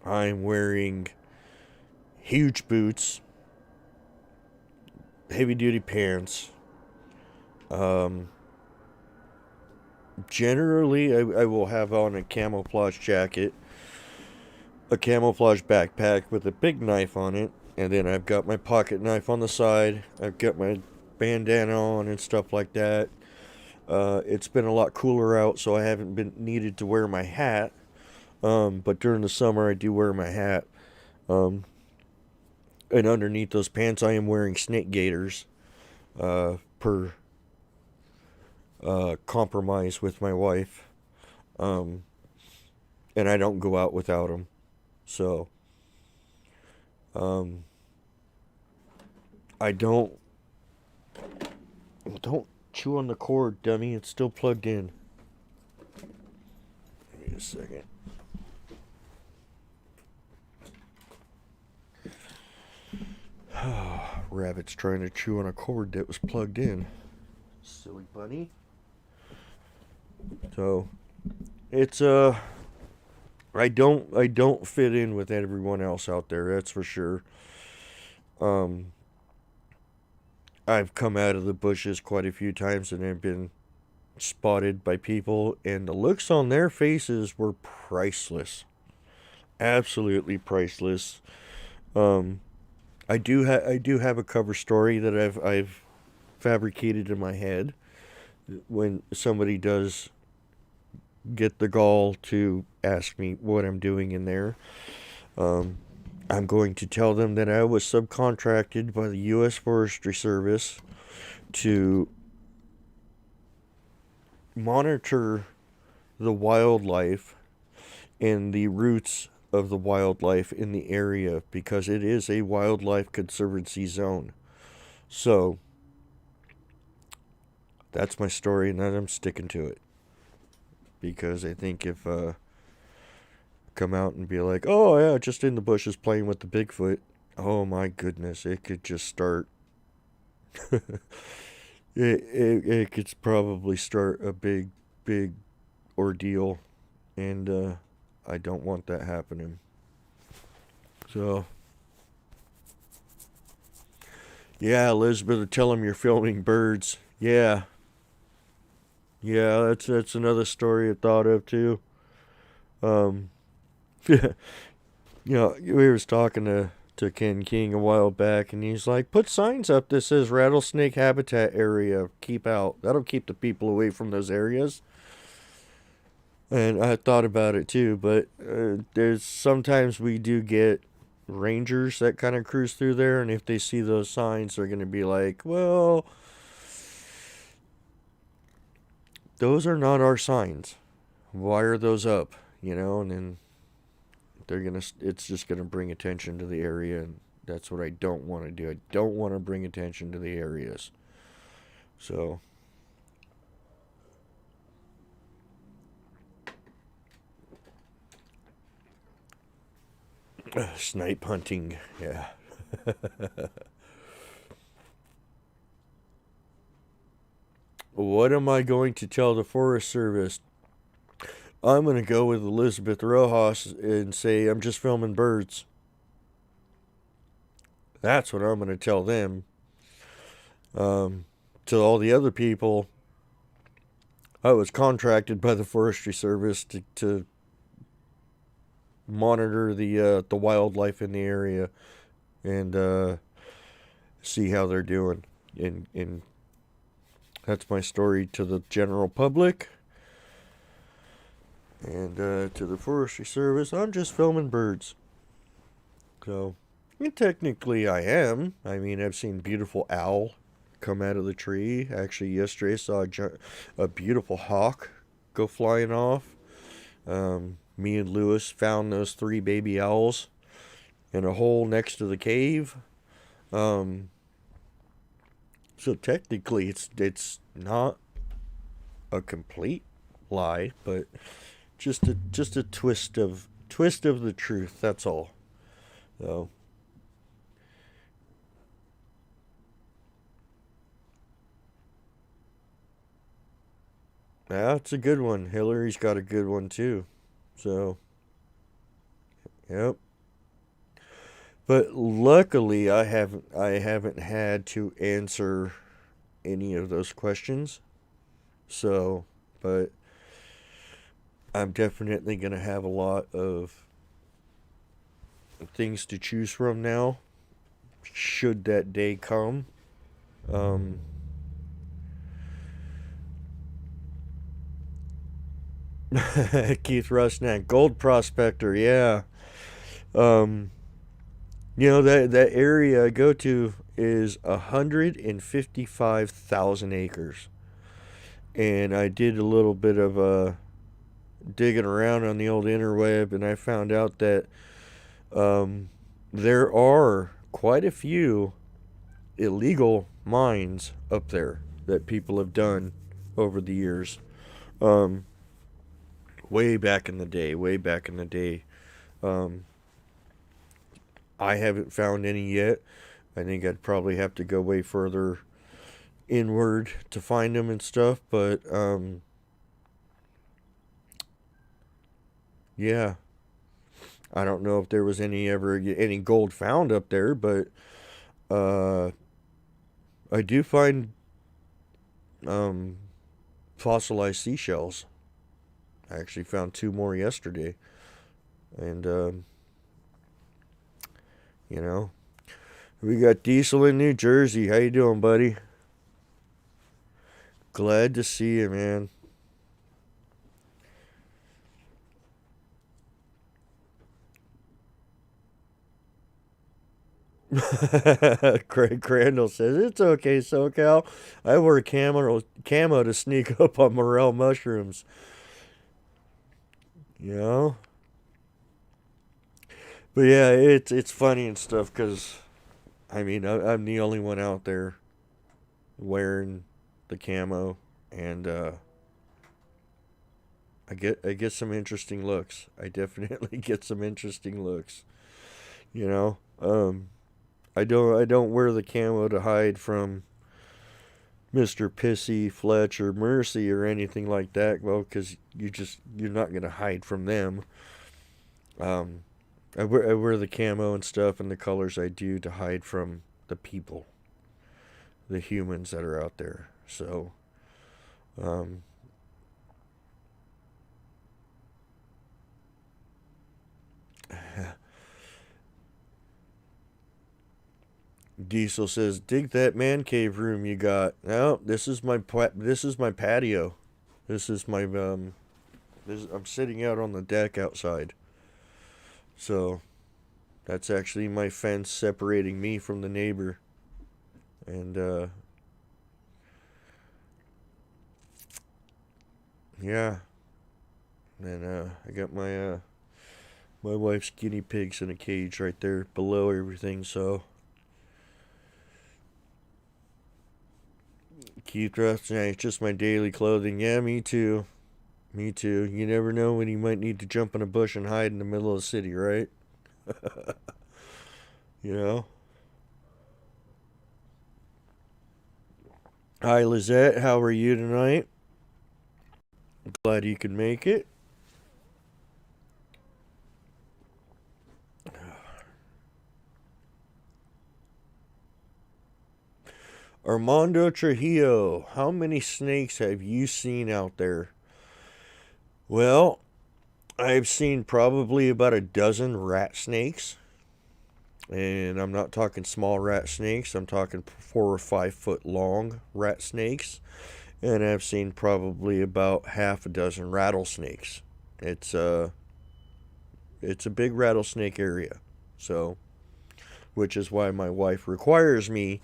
I'm wearing huge boots, heavy duty pants. Um, Generally, I will have on a camouflage jacket, a camouflage backpack with a big knife on it, and then I've got my pocket knife on the side. I've got my bandana on and stuff like that. It's been a lot cooler out, so I haven't been needed to wear my hat. But during the summer, I do wear my hat. Um, and underneath those pants, I am wearing snake gaiters. Per compromise with my wife. Um, and I don't go out without them. So, um, I don't chew on the cord, dummy. It's still plugged in. Give me a second. Rabbit's trying to chew on a cord that was plugged in. Silly bunny. So, it's I don't fit in with everyone else out there, that's for sure. Um I've come out of the bushes quite a few times and I've been spotted by people, and the looks on their faces were priceless. Absolutely priceless. Um I do have a cover story that I've fabricated in my head when somebody does get the gall to ask me what I'm doing in there. Um, I'm going to tell them that I was subcontracted by the U.S. Forestry Service to monitor the wildlife and the roots of the wildlife in the area because it is a wildlife conservancy zone. So that's my story, and I'm sticking to it because I think if come out and be like, oh yeah, just in the bushes playing with the Bigfoot, oh my goodness, it could just start. It could probably start a big ordeal, and I don't want that happening. So yeah, Elizabeth, tell them you're filming birds. Yeah, yeah, that's another story I thought of too. Um, we was talking to Ken King a while back, and he's like, put signs up that says rattlesnake habitat area, keep out. That'll keep the people away from those areas. And I thought about it too, but there's sometimes we do get rangers that kind of cruise through there, and if they see those signs, they're going to be like, well, those are not our signs. Why are those up? And then it's just gonna bring attention to the area, and that's what I don't want to do. I don't want to bring attention to the areas. So snipe hunting, yeah. What am I going to tell the Forest Service? I'm going to go with Elizabeth Rojas and say I'm just filming birds. That's what I'm going to tell them. To all the other people, I was contracted by the Forestry Service to monitor the wildlife in the area, and see how they're doing. And that's my story to the general public. And to the Forestry Service, I'm just filming birds. So, and technically I am. I mean, I've seen beautiful owl come out of the tree. Actually, yesterday I saw a beautiful hawk go flying off. Me and Lewis found those 3 baby owls in a hole next to the cave. So technically it's not a complete lie, but just a twist of the truth. That's all. So yeah, it's a good one. Hillary's got a good one too. So yep. But luckily, I haven't had to answer any of those questions. So, but I'm definitely gonna have a lot of things to choose from now. Should that day come, um, Keith Rusnak, gold prospector, yeah. Um, that area I go to is 155,000 acres, and I did a little bit of digging around on the old interweb, and I found out that there are quite a few illegal mines up there that people have done over the years. Um, way back in the day, way back in the day. Um, I haven't found any yet. I think I'd probably have to go way further inward to find them and stuff, but yeah, I don't know if there was any gold found up there, but uh, I do find um, fossilized seashells. I actually found 2 more yesterday, and you know, we got Diesel in New Jersey. How you doing, buddy? Glad to see you, man. Craig Crandall says it's okay, SoCal. I wear camo to sneak up on morel mushrooms. You know, but yeah, it's funny and stuff because I mean I'm the only one out there wearing the camo, and I get some interesting looks. I definitely get some interesting looks. You know, I don't wear the camo to hide from Mr. Pissy, Fletch, or Mercy or anything like that. Well, because you're not gonna hide from them. Um, I wear the camo and stuff and the colors I do to hide from the people, the humans that are out there. So, um, Diesel says, "Dig that man cave room you got." No, this is my patio. This is my I'm sitting out on the deck outside. So that's actually my fence separating me from the neighbor. And yeah, and I got my wife's guinea pigs in a cage right there below everything. So Keith Ruff, yeah, it's just my daily clothing. Yeah, me too. Me too. You never know when you might need to jump in a bush and hide in the middle of the city, right? You know? Hi, Lizette. How are you tonight? Glad you could make it. Armando Trujillo, how many snakes have you seen out there? Well, I've seen probably about a dozen rat snakes. And I'm not talking small rat snakes. I'm talking 4 or 5 foot long rat snakes. And I've seen probably about half a dozen rattlesnakes. It's a big rattlesnake area. So, which is why my wife requires me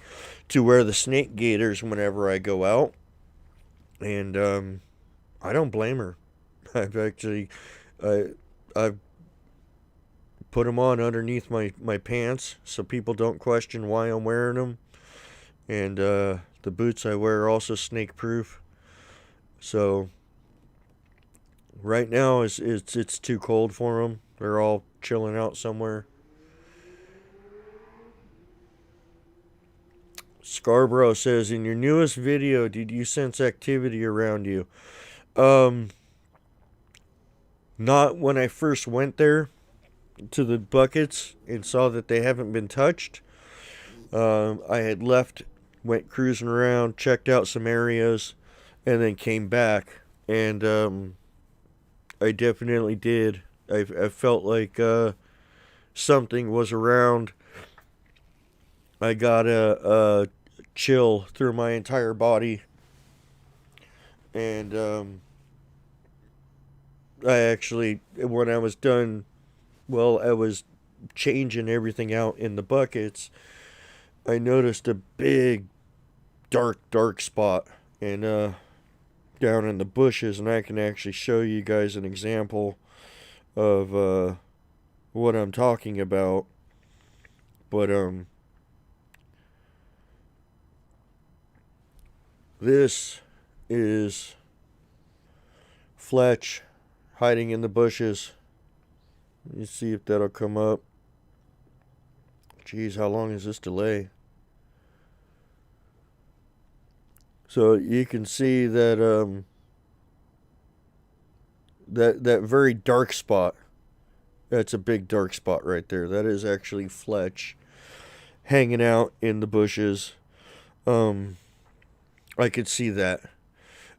to wear the snake gaiters whenever I go out. And I don't blame her. I've actually, I, I've put them on underneath my pants so people don't question why I'm wearing them. And the boots I wear are also snake proof. So right now it's too cold for them. They're all chilling out somewhere. Scarborough says, in your newest video, did you sense activity around you? Um, Not when I first went there to the buckets and saw that they haven't been touched. I had left, went cruising around, checked out some areas, and then came back. And I definitely did. I felt like something was around. I got a chill through my entire body. And I actually, when I was done, well, I was changing everything out in the buckets. I noticed a big, dark spot, and down in the bushes, and I can actually show you guys an example of what I'm talking about. But this is Fletch hiding in the bushes. Let me see if that'll come up. Geez, how long is this delay? So you can see that that very dark spot. That's a big dark spot right there. That is actually Fletch hanging out in the bushes. I could see that.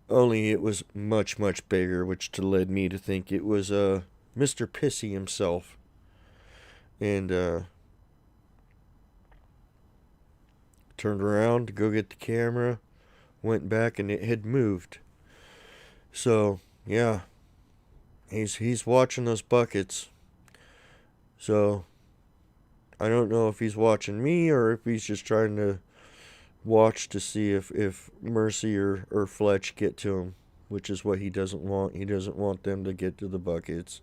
Only it was much bigger, which led me to think it was Mr. Pissy himself. And turned around to go get the camera, went back, and it had moved. So yeah, he's watching those buckets. So I don't know if he's watching me or if he's just trying to watch to see if Mercy or Fletch get to him, which is what he doesn't want. He doesn't want them to get to the buckets.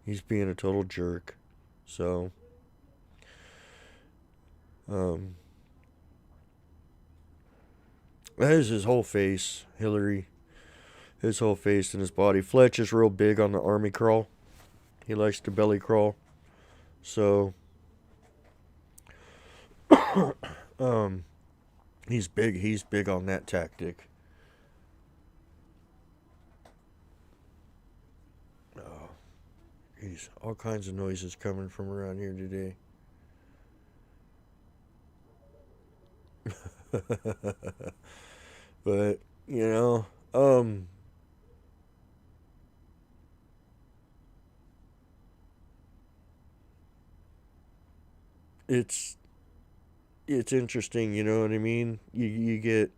He's being a total jerk. So that is his whole face, Hillary. His whole face and his body. Fletch is real big on the army crawl. He likes to belly crawl. So he's big on that tactic. Oh, geez, all kinds of noises coming from around here today. But, you know, it's interesting, you know what I mean? You get,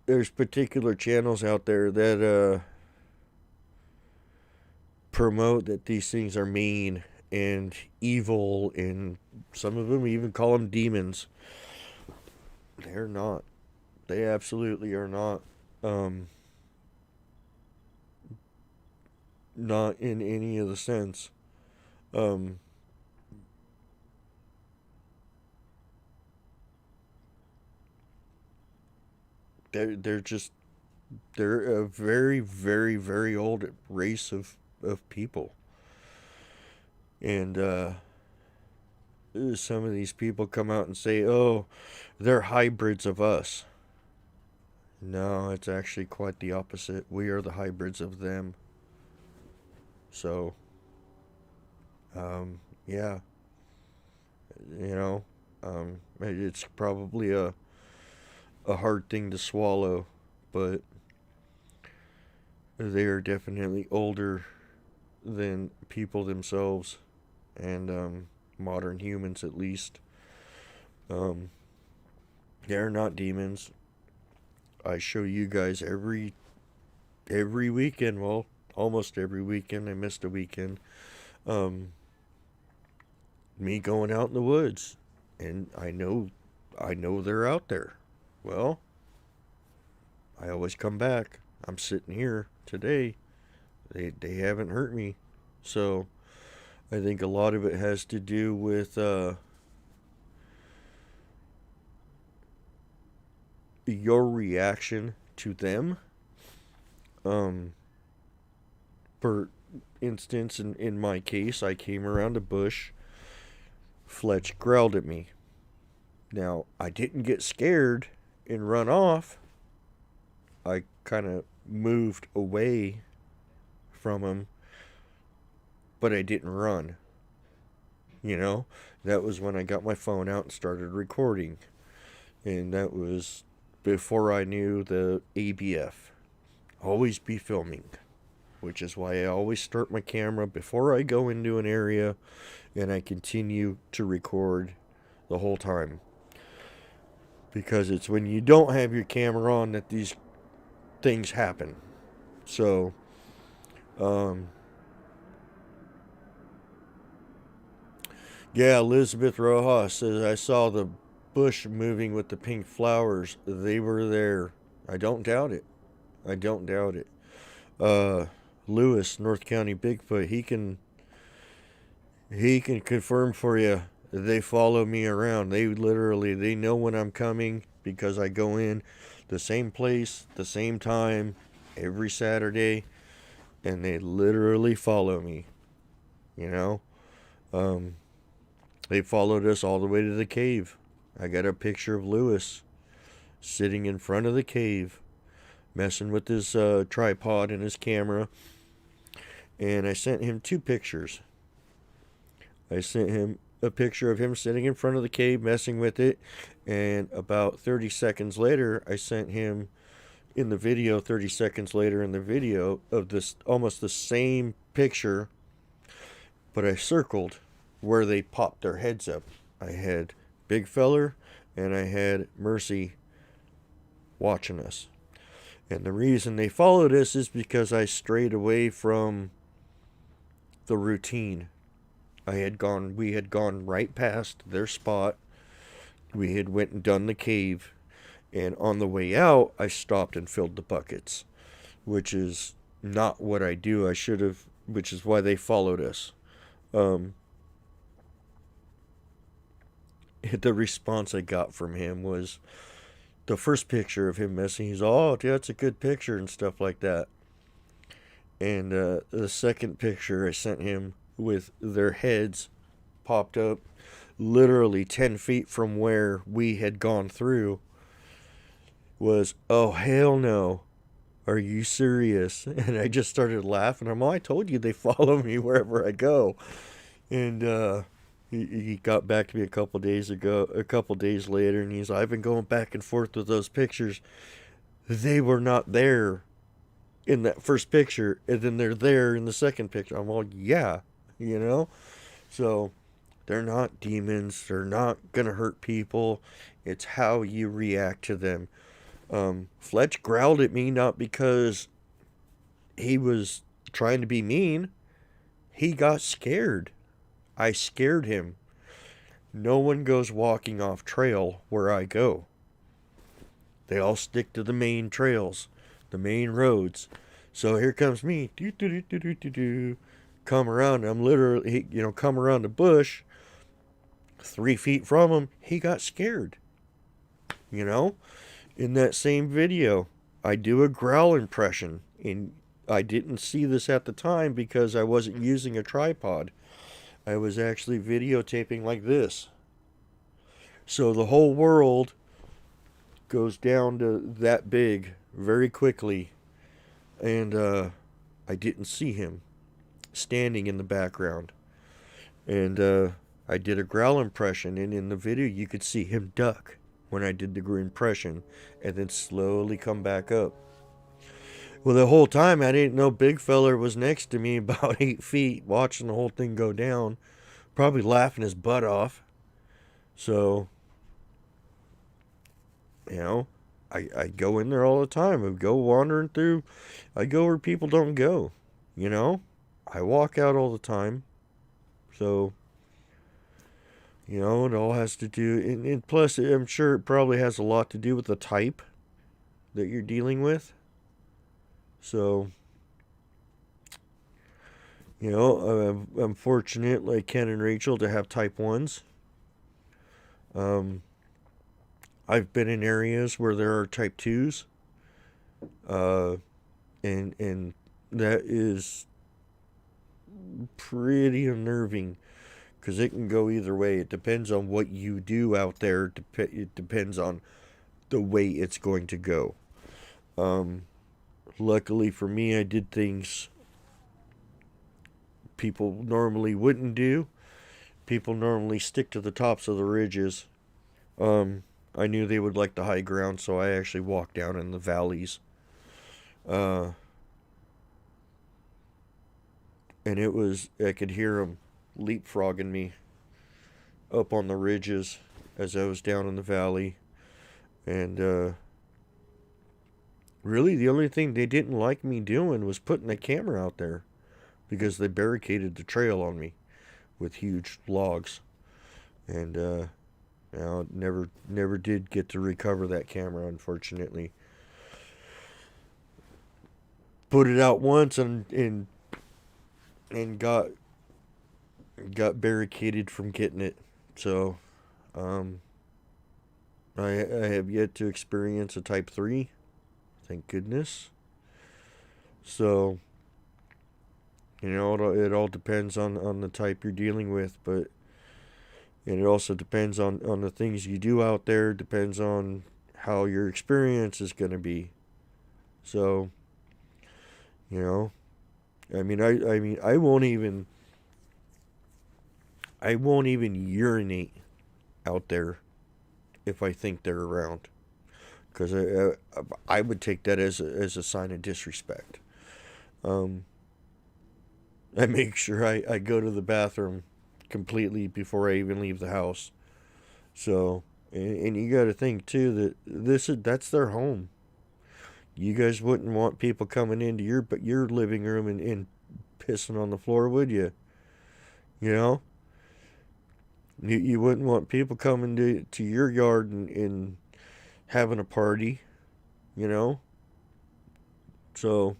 there's particular channels out there that promote that these things are mean and evil, and some of them even call them demons. They're not. They absolutely are not. Not in any of the sense. Um, they're just, they're a very old race of people. And some of these people come out and say, oh, they're hybrids of us. No, it's actually quite the opposite. We are the hybrids of them. So, yeah, you know, it's probably a hard thing to swallow, but they are definitely older than people themselves. and modern humans at least. They're not demons. I show you guys every weekend. Well, almost every weekend. I missed a weekend. Um, Me going out in the woods, and I know they're out there. Well, I always come back. I'm sitting here today. They haven't hurt me, so I think a lot of it has to do with your reaction to them. Um, for instance, in my case, I came around a bush. Fletch growled at me. Now, I didn't get scared and run off. I kind of moved away from him, but I didn't run. You know, that was when I got my phone out and started recording. And that was before I knew the ABF. Always be filming, which is why I always start my camera before I go into an area, and I continue to record the whole time. Because it's when you don't have your camera on that these things happen. So, yeah, Elizabeth Rojas says, I saw the bush moving with the pink flowers. They were there. I don't doubt it. I don't doubt it. Lewis, North County Bigfoot, he can confirm for you. They follow me around. They know when I'm coming because I go in the same place, the same time, every Saturday, and they literally follow me. You know? They followed us all the way to the cave. I got a picture of Lewis sitting in front of the cave, messing with his tripod and his camera. And I sent him 2 pictures. I sent him a picture of him sitting in front of the cave messing with it, and about 30 seconds later I sent him in the video 30 seconds later in the video of this almost the same picture, but I circled where they popped their heads up. I had Big Feller and I had Mercy watching us. And the reason they followed us is because I strayed away from the routine. We had gone right past their spot. We had went and done the cave, and on the way out, I stopped and filled the buckets, which is not what I do. I should have, which is why they followed us. The response I got from him was the first picture of him messing. He's, oh, yeah, that's a good picture and stuff like that. And the second picture I sent him with their heads popped up literally 10 feet from where we had gone through was, oh, hell no. Are you serious? And I just started laughing. I'm, oh, I told you they follow me wherever I go. And he got back to me a couple days later, and he's, I've been going back and forth with those pictures. They were not there in that first picture, and then they're there in the second picture. I'm all, yeah, you know? So they're not demons. They're not going to hurt people. It's how you react to them. Fletch growled at me not because he was trying to be mean. He got scared. I scared him. No one goes walking off trail where I go. They all stick to the main trails, the main roads. So here comes me. Come around. I'm literally, come around the bush. 3 feet from him, he got scared. In that same video, I do a growl impression. And I didn't see this at the time because I wasn't using a tripod. I was actually videotaping like this. So the whole world goes down to that big very quickly. And I didn't see him standing in the background. And I did a growl impression. And in the video, you could see him duck when I did the impression. And then slowly come back up. Well, the whole time I didn't know Big Feller was next to me about 8 feet watching the whole thing go down. probably laughing his butt off. So, I go in there all the time. I go wandering through. I go where people don't go. You know, I walk out all the time. So, it all has to do, and plus, I'm sure it probably has a lot to do with the type that you're dealing with. So, I'm fortunate, like Ken and Rachel, to have type 1s. Um, I've been in areas where there are type 2s, uh, and that is pretty unnerving because it can go either way. It depends on what you do out there. It depends on the way it's going to go. Luckily for me, I did things people normally wouldn't do. People normally stick to the tops of the ridges. I knew they would like the high ground, so I actually walked down in the valleys. Uh, and I could hear them leapfrogging me up on the ridges as I was down in the valley. And really, the only thing they didn't like me doing was putting the camera out there because they barricaded the trail on me with huge logs. And never did get to recover that camera, unfortunately. Put it out once and got barricaded from getting it. So, I have yet to experience a type 3. Thank goodness. So, it all depends on the type you're dealing with, but and it also depends on the things you do out there, depends on how your experience is going to be. So, I mean, I won't even urinate out there if I think they're around, because I would take that as a sign of disrespect. I make sure I go to the bathroom completely before I even leave the house. So, and you got to think too that that's their home. You guys wouldn't want people coming into your living room and pissing on the floor, would you? You know, you wouldn't want people coming to your yard and having a party. You know, so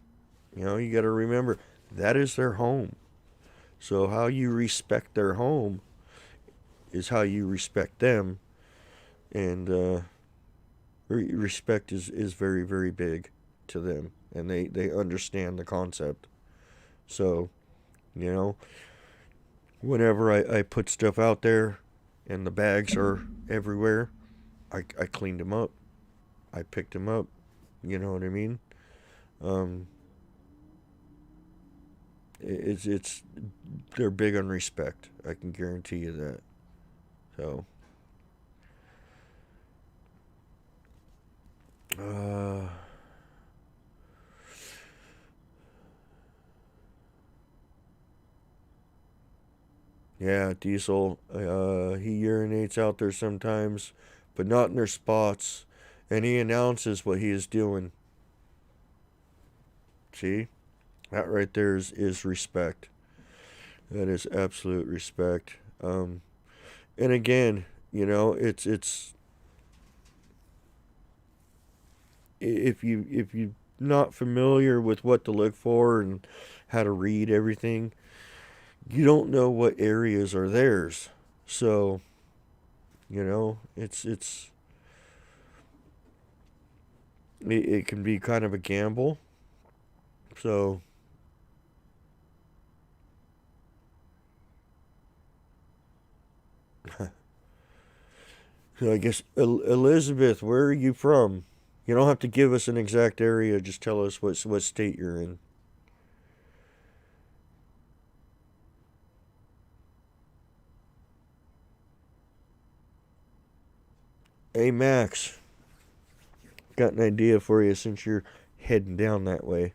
you got to remember that is their home. So how you respect their home is how you respect them, and respect is very, very big to them, and they understand the concept. So, whenever I put stuff out there and the bags are everywhere, I cleaned them up. I picked them up. You know what I mean? Um, it's they're big on respect. I can guarantee you that. So, uh, yeah, Diesel. He urinates out there sometimes, but not in their spots, and he announces what he is doing. See, that right there is respect. That is absolute respect. And again, it's if you not familiar with what to look for and how to read everything, you don't know what areas are theirs. So, it can be kind of a gamble. So, so I guess Elizabeth, where are you from? You don't have to give us an exact area. Just tell us what state you're in. Hey Max, got an idea for you since you're heading down that way.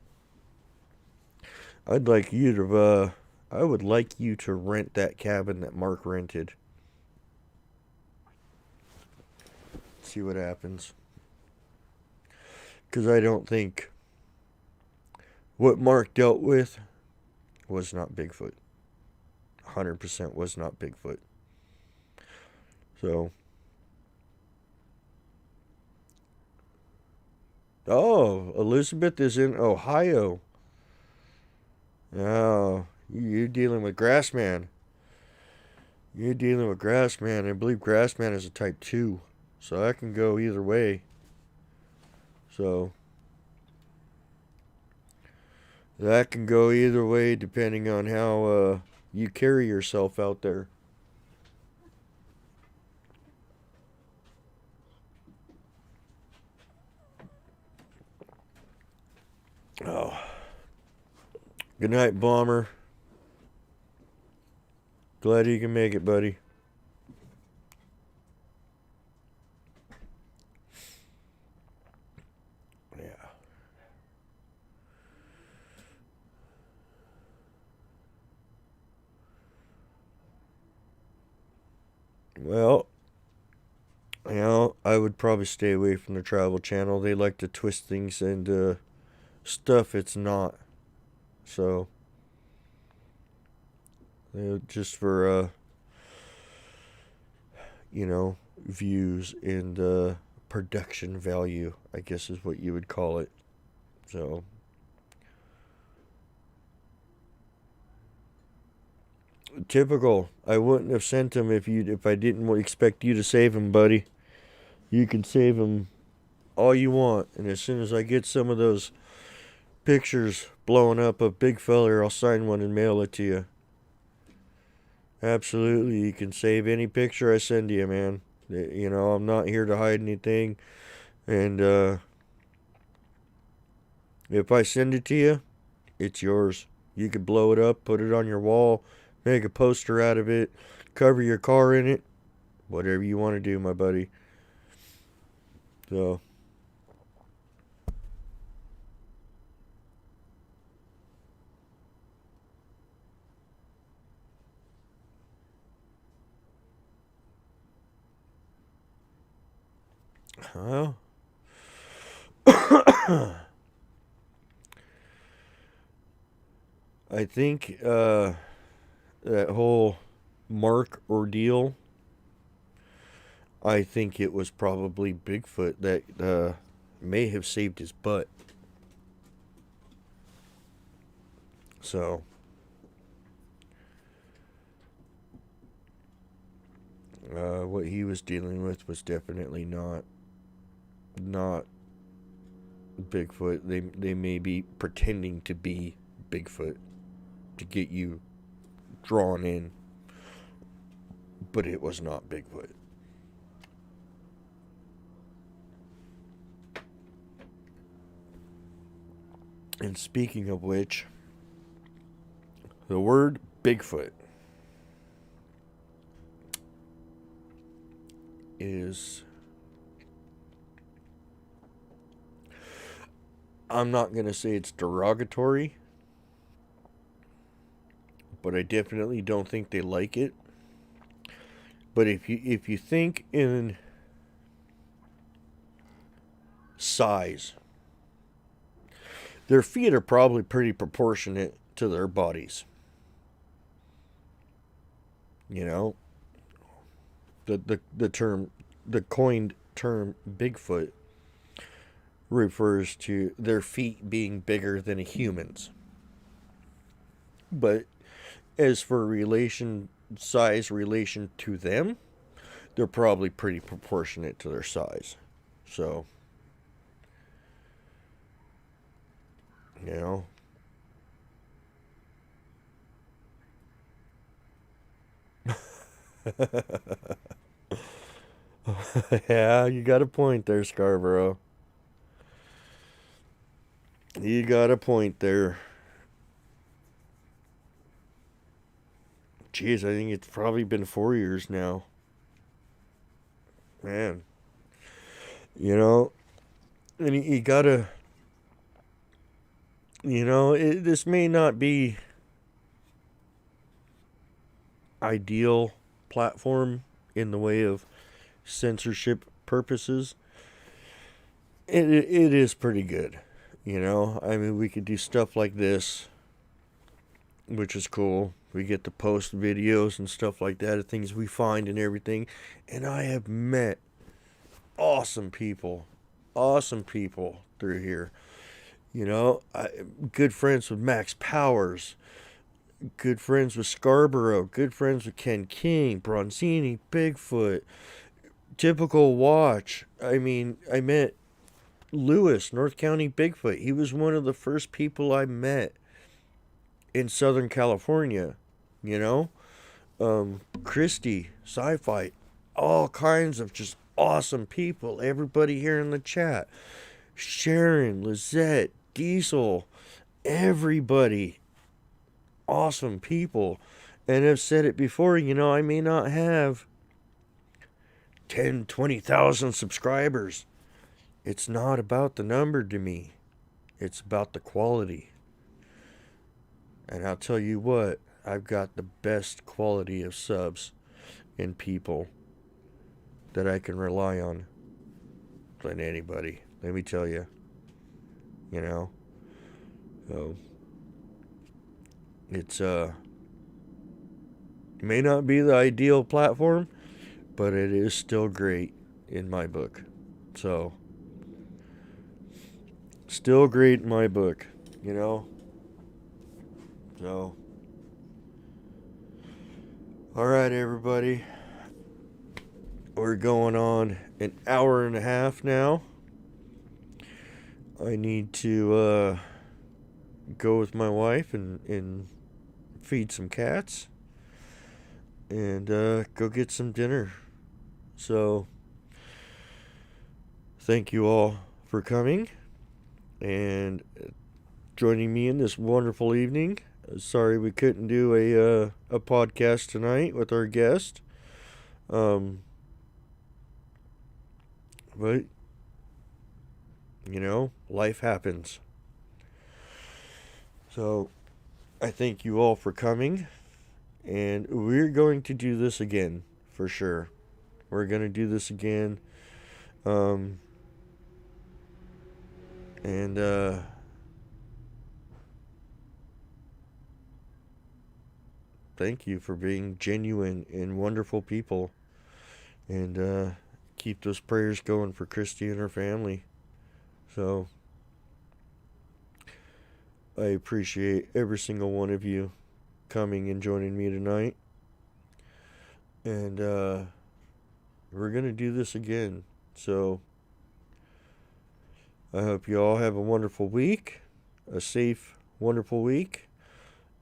I'd like you to I would like you to rent that cabin that Mark rented. See what happens. Because I don't think what Mark dealt with was not Bigfoot. 100% was not Bigfoot. So. Oh, Elizabeth is in Ohio. Oh, you're dealing with Grassman. You're dealing with Grassman. I believe Grassman is a type 2. So that can go either way. So. That can go either way depending on how you carry yourself out there. Oh. Good night, Bomber. Glad you can make it, buddy. Yeah. Well, I would probably stay away from the Travel Channel. They like to twist things into stuff it's not. So, just for, views and production value, I guess is what you would call it. So, typical. I wouldn't have sent him if I didn't expect you to save him, buddy. You can save him all you want, and as soon as I get some of those pictures blowing up of Big Feller, I'll sign one and mail it to you. Absolutely, you can save any picture I send you, man. I'm not here to hide anything, and if I send it to you, it's yours. You could blow it up, put it on your wall, make a poster out of it, cover your car in it, whatever you want to do, my buddy. So. Well. I think that whole Mark ordeal, I think it was probably Bigfoot that may have saved his butt. So, what he was dealing with was definitely not Bigfoot. They may be pretending to be Bigfoot to get you drawn in, but it was not Bigfoot. And speaking of which, the word Bigfoot is, I'm not going to say it's derogatory, but I definitely don't think they like it. But if you think in size, their feet are probably pretty proportionate to their bodies. The coined term Bigfoot refers to their feet being bigger than a human's. But as for size relation to them, they're probably pretty proportionate to their size. So, yeah, you got a point there, Scarborough. You got a point there. Jeez, I think it's probably been 4 years now. Man. And you gotta, this may not be ideal platform in the way of censorship purposes, it is pretty good. You know, I mean, we could do stuff like this, which is cool. We get to post videos and stuff like that of things we find and everything. And I have met awesome people, through here. You know, good friends with Max Powers, good friends with Scarborough, good friends with Ken King, Bronzini, Bigfoot, Typical Watch. I mean, I met Lewis, North County Bigfoot. He was one of the first people I met in Southern California, you know? Christy, Sci-Fi, all kinds of just awesome people. Everybody here in the chat. Sharon, Lizette, Diesel, everybody. Awesome people. And I've said it before, you know, I may not have 10, 20,000 subscribers. It's not about the number to me. It's about the quality. And I'll tell you what, I've got the best quality of subs and people that I can rely on than anybody. Let me tell you. You know? So, it's, may not be the ideal platform, but it is still great in my book. So, still great in my book, you know? So, alright, everybody. We're going on an hour and a half now. I need to go with my wife and feed some cats and go get some dinner. So, thank you all for coming and joining me in this wonderful evening. Sorry we couldn't do a podcast tonight with our guest. But, you know, life happens. So, I thank you all for coming. And we're going to do this again, for sure. We're going to do this again. Thank you for being genuine and wonderful people. And keep those prayers going for Christy and her family. So, I appreciate every single one of you coming and joining me tonight. And we're going to do this again. So, I hope you all have a wonderful week. A safe, wonderful week.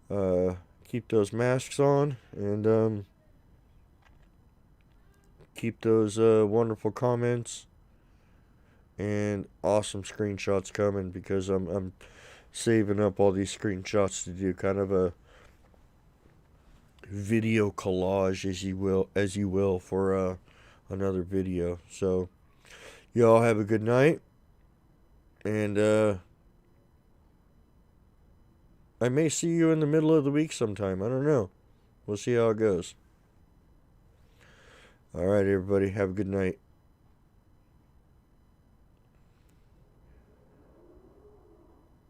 Keep those masks on. And keep those wonderful comments and awesome screenshots coming, because I'm saving up all these screenshots to do kind of a video collage, as you will for another video. So y'all have a good night, and I may see you in the middle of the week sometime. I don't know. We'll see how it goes. All right, everybody, have a good night.